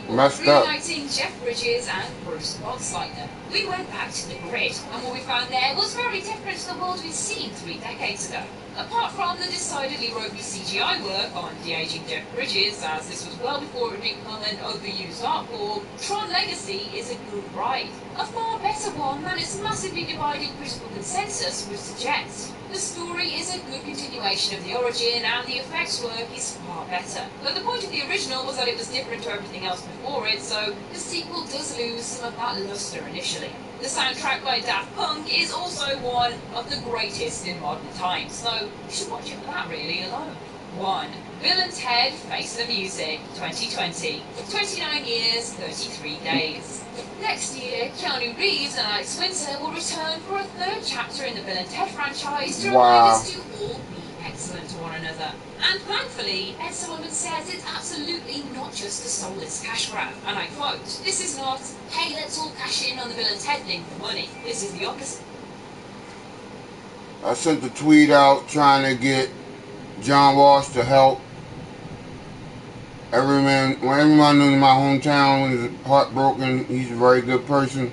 messed up. Reuniting Jeff Bridges and Bruce Bonsleitner. We went back to the grid, and what we found there was very different to the world we'd seen 3 decades ago. Apart from the decidedly ropey CGI work on de-aging Jeff Bridges, as this was well before it had become an overused art form, Tron Legacy is a good ride. A far better one than its massively divided critical consensus would suggest. The story is a good continuation of the origin, and the effects work is far better. But the point of the original was that it was different to everything else before it, so the sequel does lose some of that luster initially. The soundtrack by Daft Punk is also one of the greatest in modern times, so you should watch it for that really alone. 1. Bill and Ted Face the Music 2020. 29 years, 33 days. Next year, Keanu Reeves and Alex Winter will return for a 3rd chapter in the Bill and Ted franchise to remind us to all be excellent to one another. And thankfully, Ed Sullivan says it's absolutely not just a soulless cash grab. And I quote, "This is not, hey, let's all cash in on the Bill and Ted thing for money. This is the opposite." I sent a tweet out trying to get John Walsh to help. Everyone in my hometown is heartbroken. He's a very good person.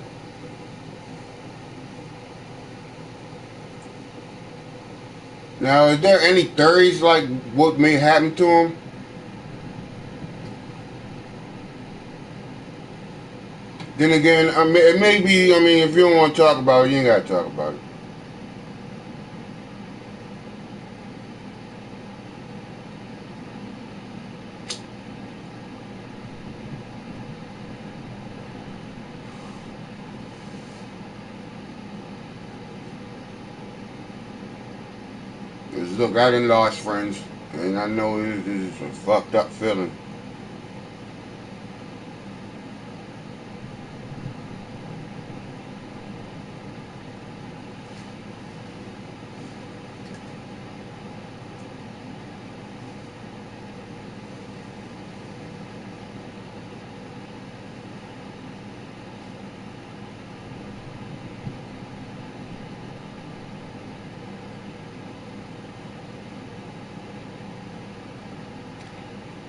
Now, is there any theories like what may happen to him? Then again, I mean, it may be, if you don't want to talk about it, you ain't got to talk about it. Look, I done lost friends, and I know this is a fucked up feeling.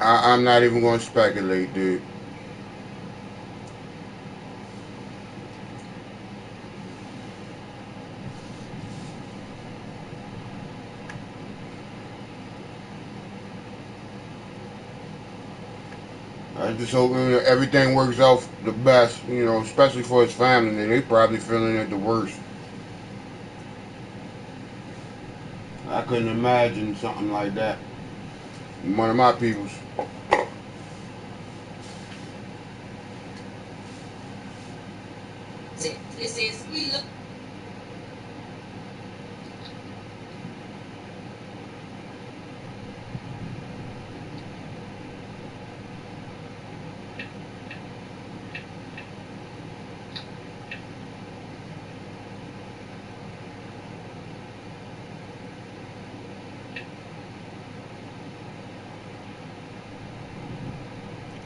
I'm not even going to speculate, dude. I just hope everything works out the best, especially for his family. They probably feeling it the worst. I couldn't imagine something like that. One of my peoples. This is we look.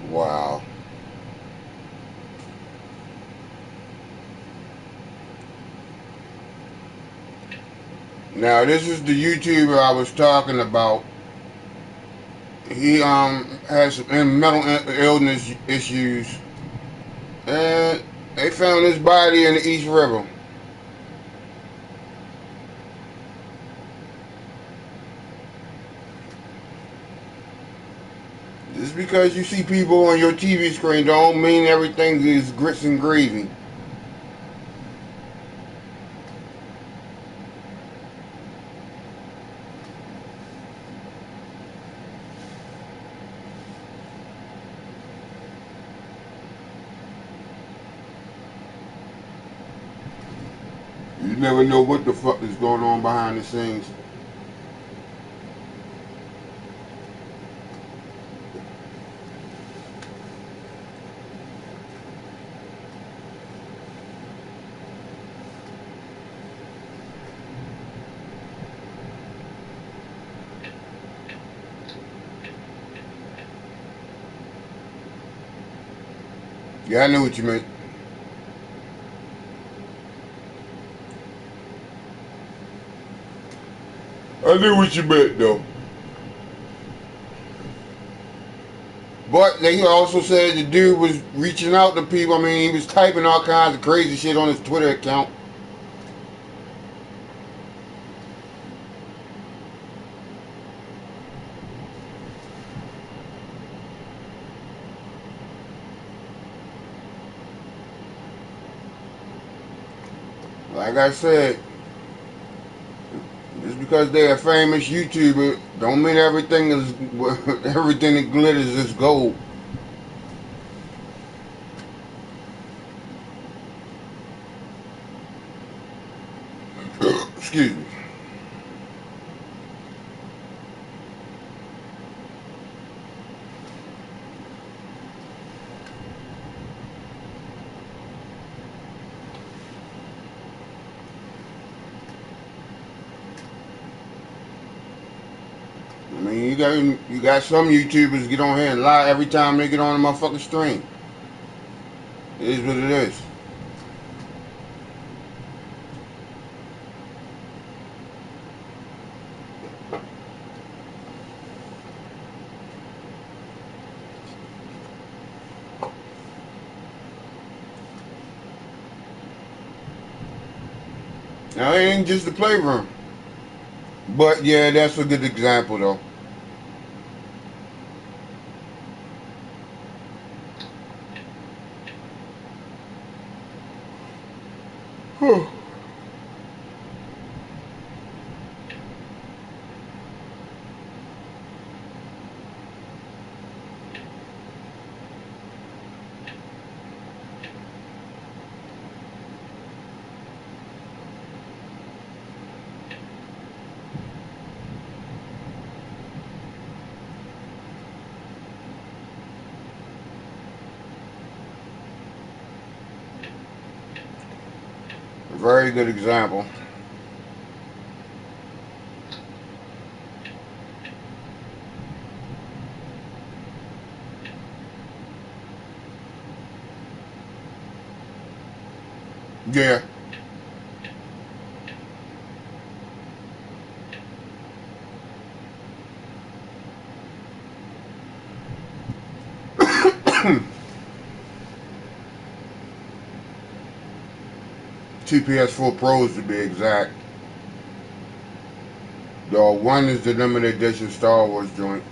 Wow. Now this is the YouTuber I was talking about. He has some mental illness issues, and they found his body in the East River. Just because you see people on your TV screen don't mean everything is grits and gravy. You never know what the fuck is going on behind the scenes. Yeah, I know what you meant. I knew what you meant, though. But they also said the dude was reaching out to people. I mean, he was typing all kinds of crazy shit on his Twitter account. Like I said, just because they're a famous YouTuber, don't mean everything is everything that glitters is gold. Excuse me. I mean, you got some YouTubers get on here and lie every time they get on a motherfucking stream. It is what it is. Now, it ain't just the playroom. But, yeah, that's a good example, though. A very good example. Yeah. Two PS4 Pros to be exact. The one is the limited edition Star Wars joint.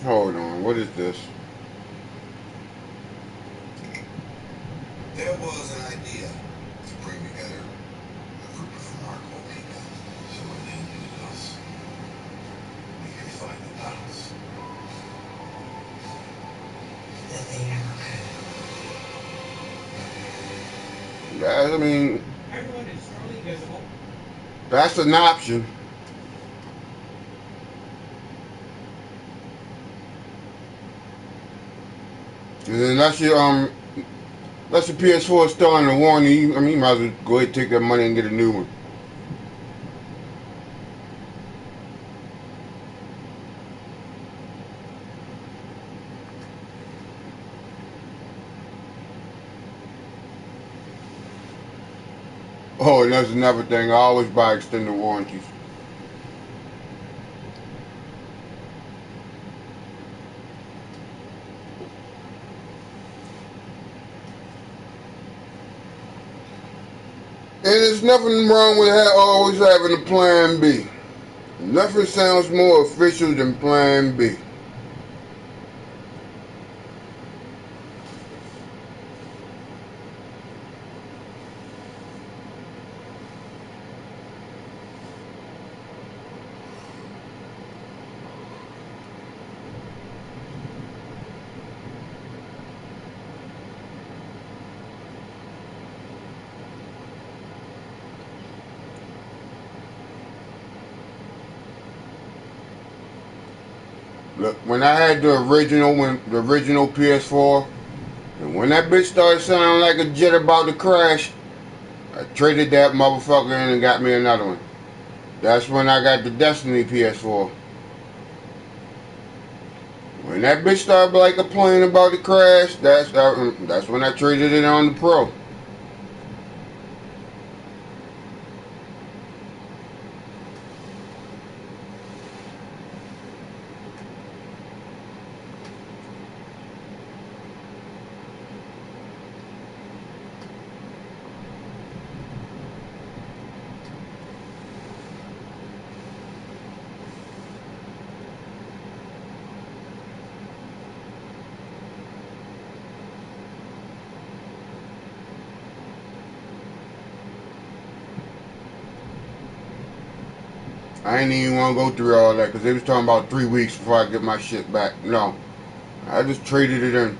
Hold on, what is this? There was an idea to bring together a group of remarkable people. So when they needed us, we could fight the battles that they never could. Guys, I mean, Everyone is strongly visible. that's an option. And unless your PS4 is still under warranty, I mean, you might as well go ahead and take that money and get a new one. Oh, and that's another thing. I always buy extended warranties. And there's nothing wrong with always having a plan B. Nothing sounds more official than plan B. Look, when I had the original PS4, and when that bitch started sounding like a jet about to crash, I traded that motherfucker in and got me another one. That's when I got the Destiny PS4. When that bitch started like a plane about to crash, that's when I traded it on the Pro. I ain't even want to go through all that because they was talking about 3 weeks before I get my shit back. No, I just traded it in.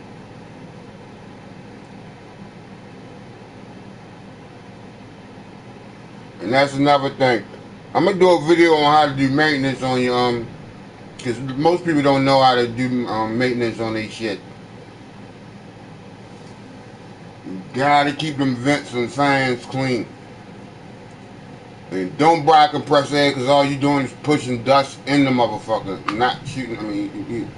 And that's another thing. I'm gonna do a video on how to do maintenance on your because most people don't know how to do maintenance on their shit. You gotta keep them vents and fans clean. And don't buy a compressor air because all you're doing is pushing dust in the motherfucker, not shooting. I mean,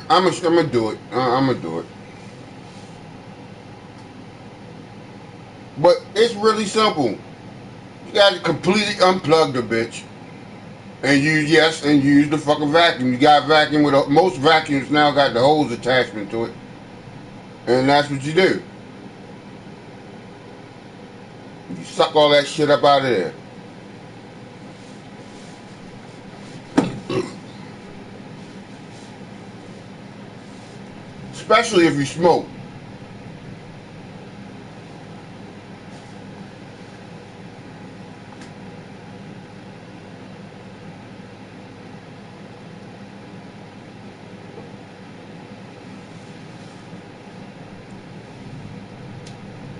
I'm gonna do it. I'm gonna do it. But it's really simple. You gotta completely unplug the bitch. And use the fucking vacuum. You got vacuum with most vacuums now got the hose attachment to it. And that's what you do. You suck all that shit up out of there. Especially if you smoke.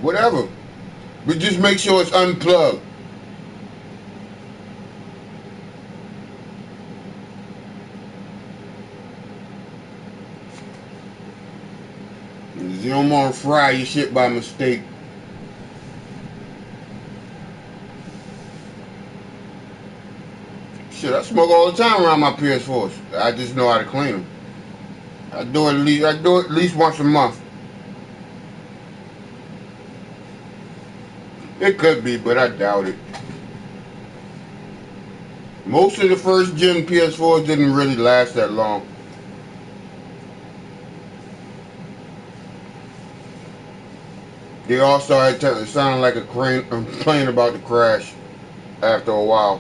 Whatever. But just make sure it's unplugged. You don't want to fry your shit by mistake. Shit, I smoke all the time around my PS4s. I just know how to clean them. I do it at least once a month. It could be, but I doubt it. Most of the first gen PS4s didn't really last that long. They all started sounding like a plane about to crash after a while.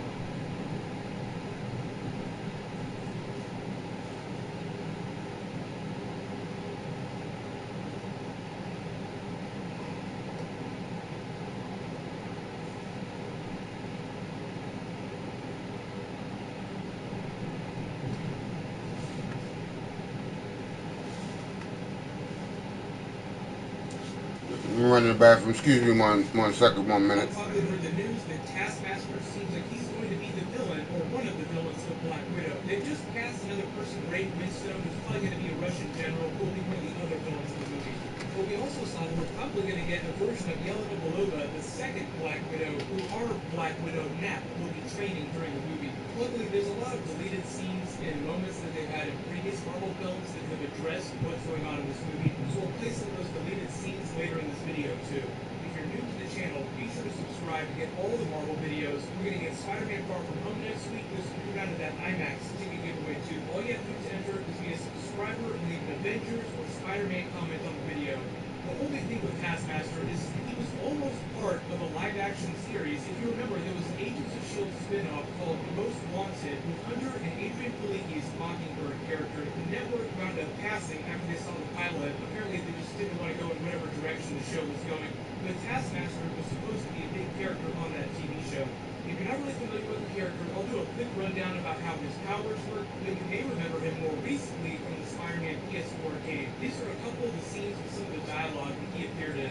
I'm running the bathroom. Excuse me one second, 1 minute. Popular in the news that Taskmaster seems like he's going to be the villain, or one of the villains of Black Widow. They just cast another person, Ray Winstone, who's probably going to be a Russian general, who will be one of the other villains in the movie. But we also saw that we're probably going to get a version of Yelena Belova, the second Black Widow, who our Black Widow Nap will be training during the movie. Luckily, there's a lot of deleted scenes and moments that they've had in previous Marvel films that have addressed what's going on in this movie, so we'll play some of those deleted scenes later in this video too. If you're new to the channel, be sure to subscribe to get all the Marvel videos. We're going to get Spider-Man Far From Home next week. There's a few round of that IMAX ticket giveaway too. All you have to do to enter is be a subscriber and leave an Avengers or Spider-Man comment on the video. The whole big thing with Taskmaster is he was almost part of a live-action series. If you remember, there was an Agents of S.H.I.E.L.D. spin-off called Most Wanted with Hunter and Adrian Palicki's Mockingbird character. The network wound up passing after they saw the pilot. Apparently, they just didn't want to go in whatever direction the show was going. But Taskmaster was supposed to be a big character on that TV show. If you're not really familiar with the character, I'll do a quick rundown about how his powers work, but you may remember him more recently from the Spider-Man PS4 game. These are a couple of the scenes with some of the dialogue that he appeared in.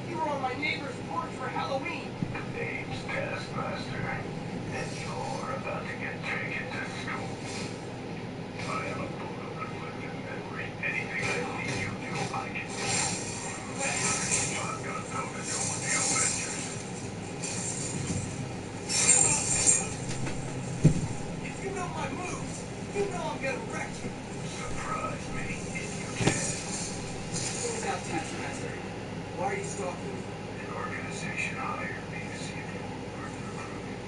You were on my neighbor's porch for Halloween. Name's Taskmaster, and you're about to get taken to school. I am a photo-reflective memory. Anything I see you do, I can do. I've got something to do with the Avengers. If you know my moves, you know I'm gonna wreck you. Surprise me if you can. What about Taskmaster? Why are you stalking me? An organization hired me to see if you were worth recruiting.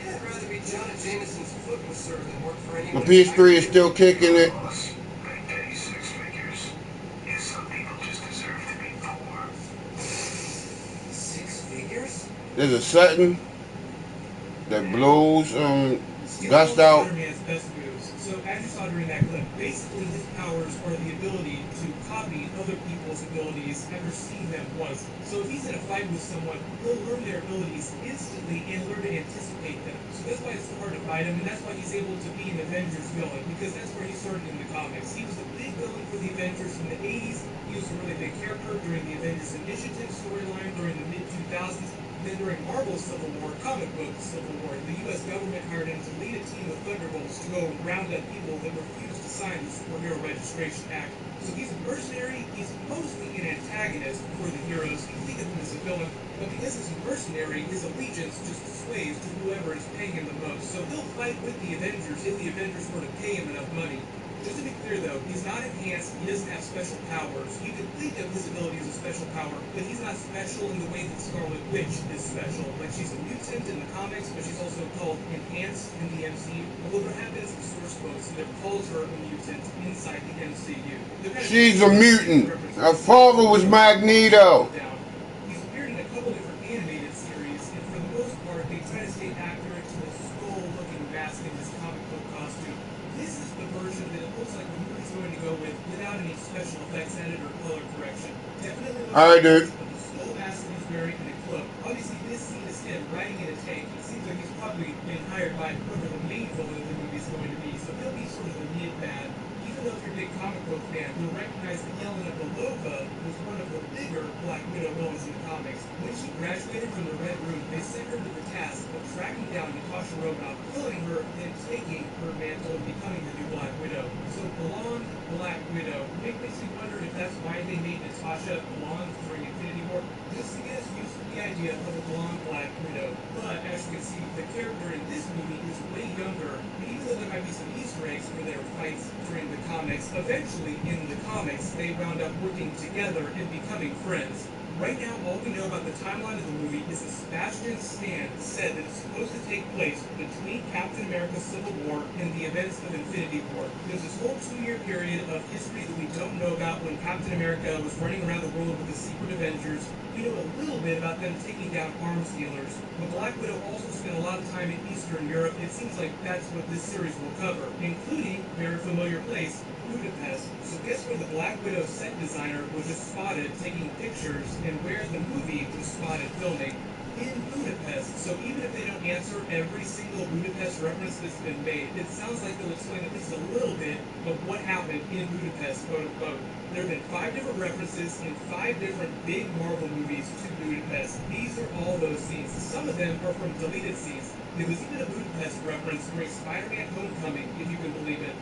I'd rather be Jonah Jameson's foot washer than work for anyone. The PS3 is still kicking it. Boss, they pay six figures. Yes, some people just deserve to be poor. 6 figures? There's a setting that blows dust out. Spider-Man's best moves. So as you saw during that clip, basically his powers are the ability to copy other people's abilities after seeing them once. So if he's in a fight with someone, he'll learn their abilities instantly and learn to anticipate them. So that's why it's so hard to fight him, and that's why he's able to be an Avengers villain, because that's where he started in the comics. He was a big villain for the Avengers in the 80s. He was a really big character during the Avengers Initiative storyline during the mid-2000s. Then during Marvel's Civil War, comic book Civil War, the U.S. government hired him to lead a team of Thunderbolts to go round up people that refused to sign the Superhero Registration Act. So he's a mercenary, he's mostly an antagonist for the heroes. You think of him as a villain, but because he's a mercenary, his allegiance just sways to whoever is paying him the most. So he'll fight with the Avengers if the Avengers were to pay him enough money. Just to be clear though, he's not enhanced, he doesn't have special powers. You can think of his ability as a special power, but he's not special in the way that Scarlet Witch is special. Like she's a mutant in the comics, but she's also called enhanced in the MCU. Although there have been some source quotes that calls her a mutant inside the MCU. She's a mutant. Her father was Magneto. He's appeared in a couple different animated series, and for the most part, they try to stay accurate to the skull-looking mask in his comic book costume. This is the version that it looks like the movie's going to go with without any special effects added or color correction. Definitely looks Alright, dude. like the skull mask that he's wearing in the cloak. Obviously, this scene is him riding in a tank. It seems like he's probably been hired by whoever the main villain of the movie is going to be, so he'll be sort of the mid-bad. Even though if you're a big comic book fan, you'll recognize that Yelena Belova was one of the bigger Black Widow villains in the comics. When she graduated from the Red Room, they sent her to the task of tracking down Natasha Romanoff, killing her, and taking her mantle and becoming the new Black Widow. So blonde Black Widow. It makes me wonder if that's why they made Natasha blonde during Infinity War, just to get us used to the idea of a blonde Black Widow. But as you can see, the character in this movie is way younger, and even though there might be some Easter eggs for their fights during the comics, eventually in the comics they wound up working together and becoming friends. Right now, all we know about the timeline of the movie is that Sebastian Stan said that it's supposed to take place between Captain America's Civil War and the events of Infinity War. There's this whole 2-year period of history that we don't know about when Captain America was running around the world with the Secret Avengers. We know a little bit about them taking down arms dealers. But Black Widow also spent a lot of time in Eastern Europe. It seems like that's what this series will cover, including very familiar place, Budapest. So guess where the Black Widow set designer was just spotted taking pictures and where the movie was spotted filming? In Budapest. So even if they don't answer every single Budapest reference that's been made, it sounds like they'll explain at least a little bit of what happened in Budapest, quote unquote. There have been 5 different references in 5 different big Marvel movies to Budapest. These are all those scenes. Some of them are from deleted scenes. There was even a Budapest reference during Spider-Man Homecoming, if you can believe it.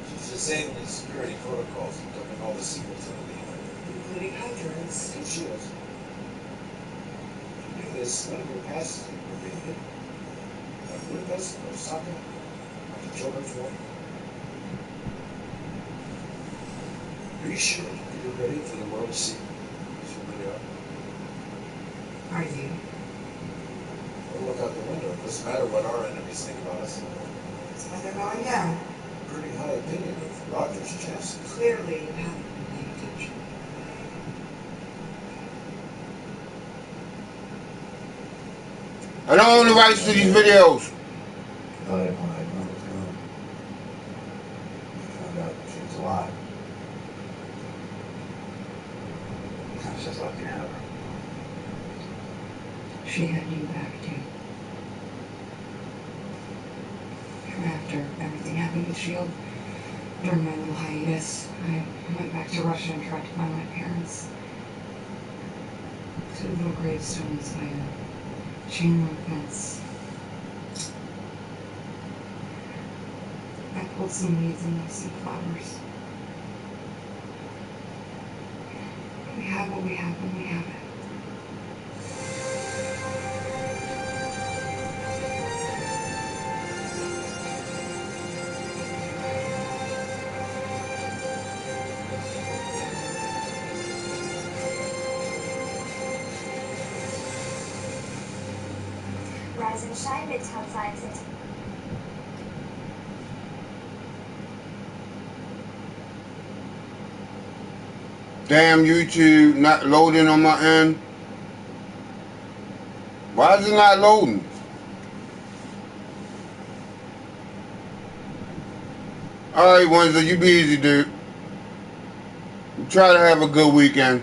She's disabling security protocols and dumping all the secrets into the internet. Including Hydras. And shields. To do this, none of your passes are being hidden. What are you guys talking about the children's war? Are you sure you're ready for the world to see as you really are? Are you? Well, look out the window. It doesn't matter what our enemies think about us. That's why they're going down. Pretty high opinion of Roger's chances. Clearly, you haven't been paying attention. I don't own the rights to these videos. Thought it when I knew was gone. I found out she was alive. I was just lucky to have her. She had you back too. After everything happened with S.H.I.E.L.D., during my little hiatus, I went back to Russia and tried to find my parents. Two little gravestones by a chain link fence. I pulled some weeds and left some flowers. We have what we have when we have it. Rise and shine, Midtown Science and Damn YouTube not loading on my end. Why is it not loading? Alright, Wednesday, you be easy, dude. Try to have a good weekend.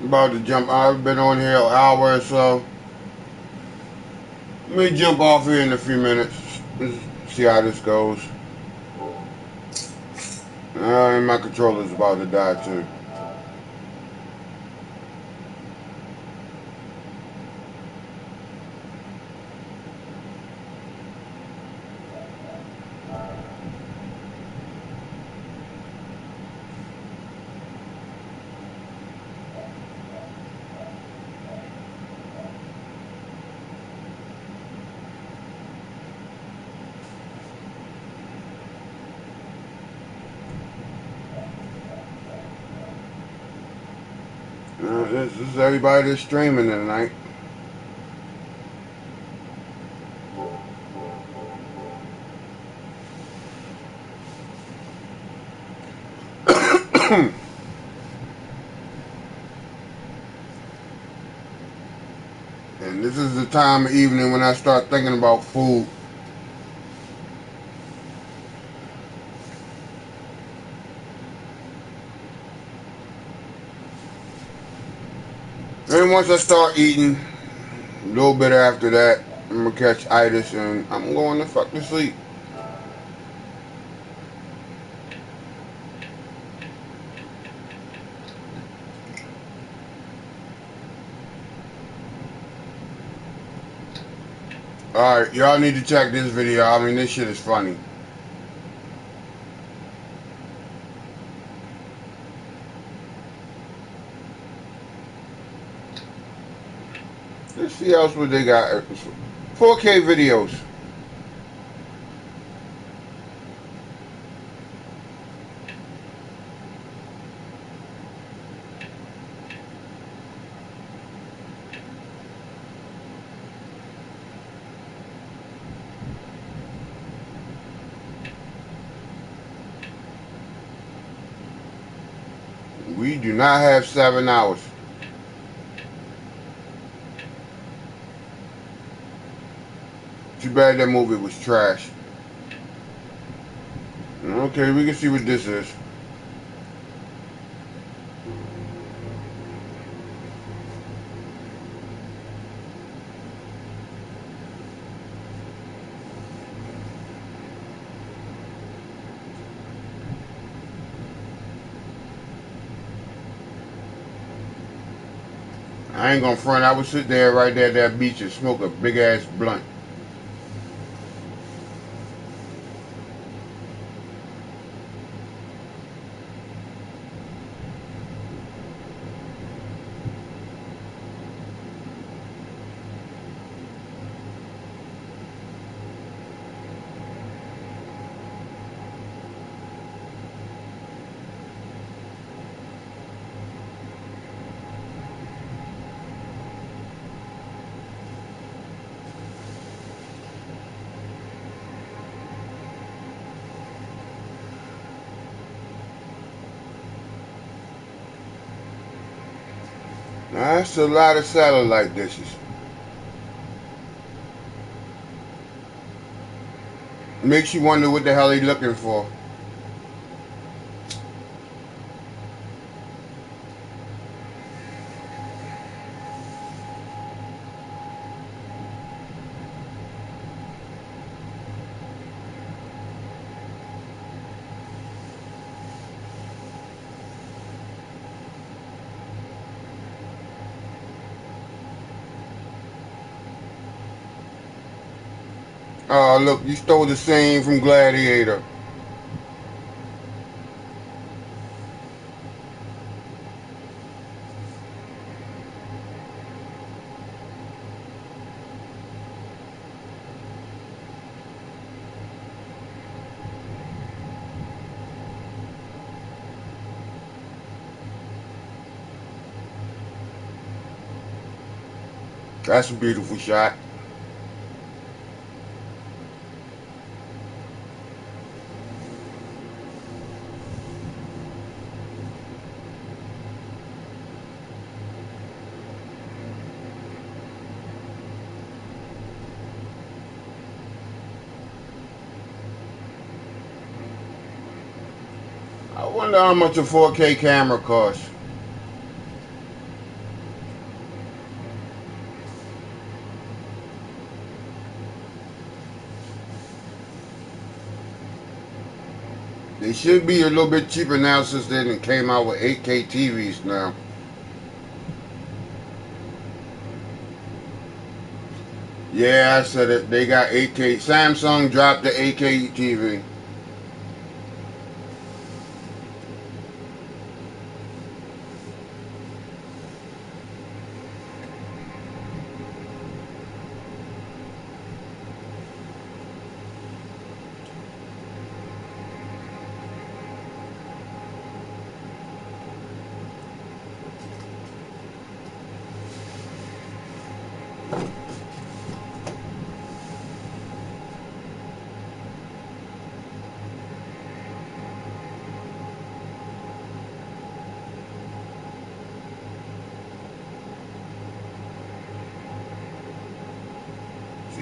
I'm about to jump. I've been on here an hour or so. Let me jump off here in a few minutes. See how this goes. And my controller's about to die too. This is everybody that's streaming tonight. And this is the time of evening when I start thinking about food. And once I start eating, a little bit after that, I'm gonna catch itis and I'm going to fuck to sleep. Alright, y'all need to check this video. I mean, this shit is funny. Let's see else what they got. 4K videos. We do not have 7 hours. Too bad that movie was trash. Okay, we can see what this is. I ain't gonna front. I would sit there right there at that beach and smoke a big ass blunt. Now, that's a lot of satellite dishes. Makes you wonder what the hell they looking for. Oh, look, you stole the scene from Gladiator. That's a beautiful shot. I wonder how much a 4K camera costs. They should be a little bit cheaper now since they came out with 8K TVs now. Yeah, I said it. They got 8K. Samsung dropped the 8K TV.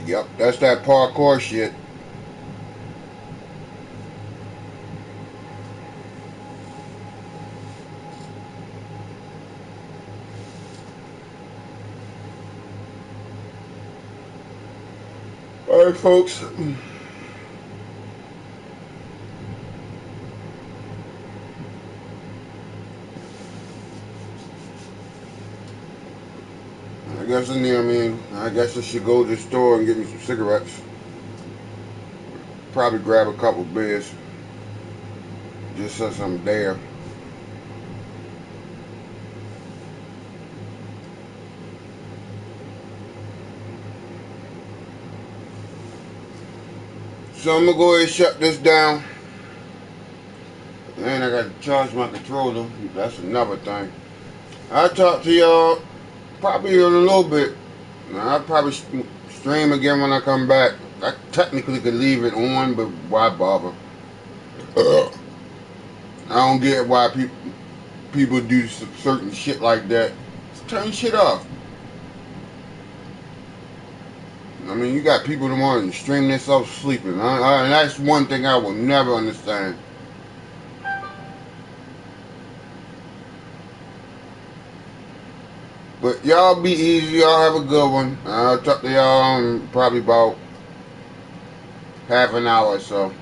Yep, that's that parkour shit. All right, folks. I guess I guess I should go to the store and get me some cigarettes. Probably grab a couple beers. Just since I'm there. So I'm gonna go ahead and shut this down. And I gotta charge my controller. That's another thing. I'll talk to y'all probably in a little bit. I'll probably stream again when I come back. I technically could leave it on, but why bother? I don't get why people do certain shit like that. Just turn shit off. I mean, you got people that want to stream themselves sleeping. And that's one thing I will never understand. But y'all be easy. Y'all have a good one. I'll talk to y'all in probably about half an hour or so.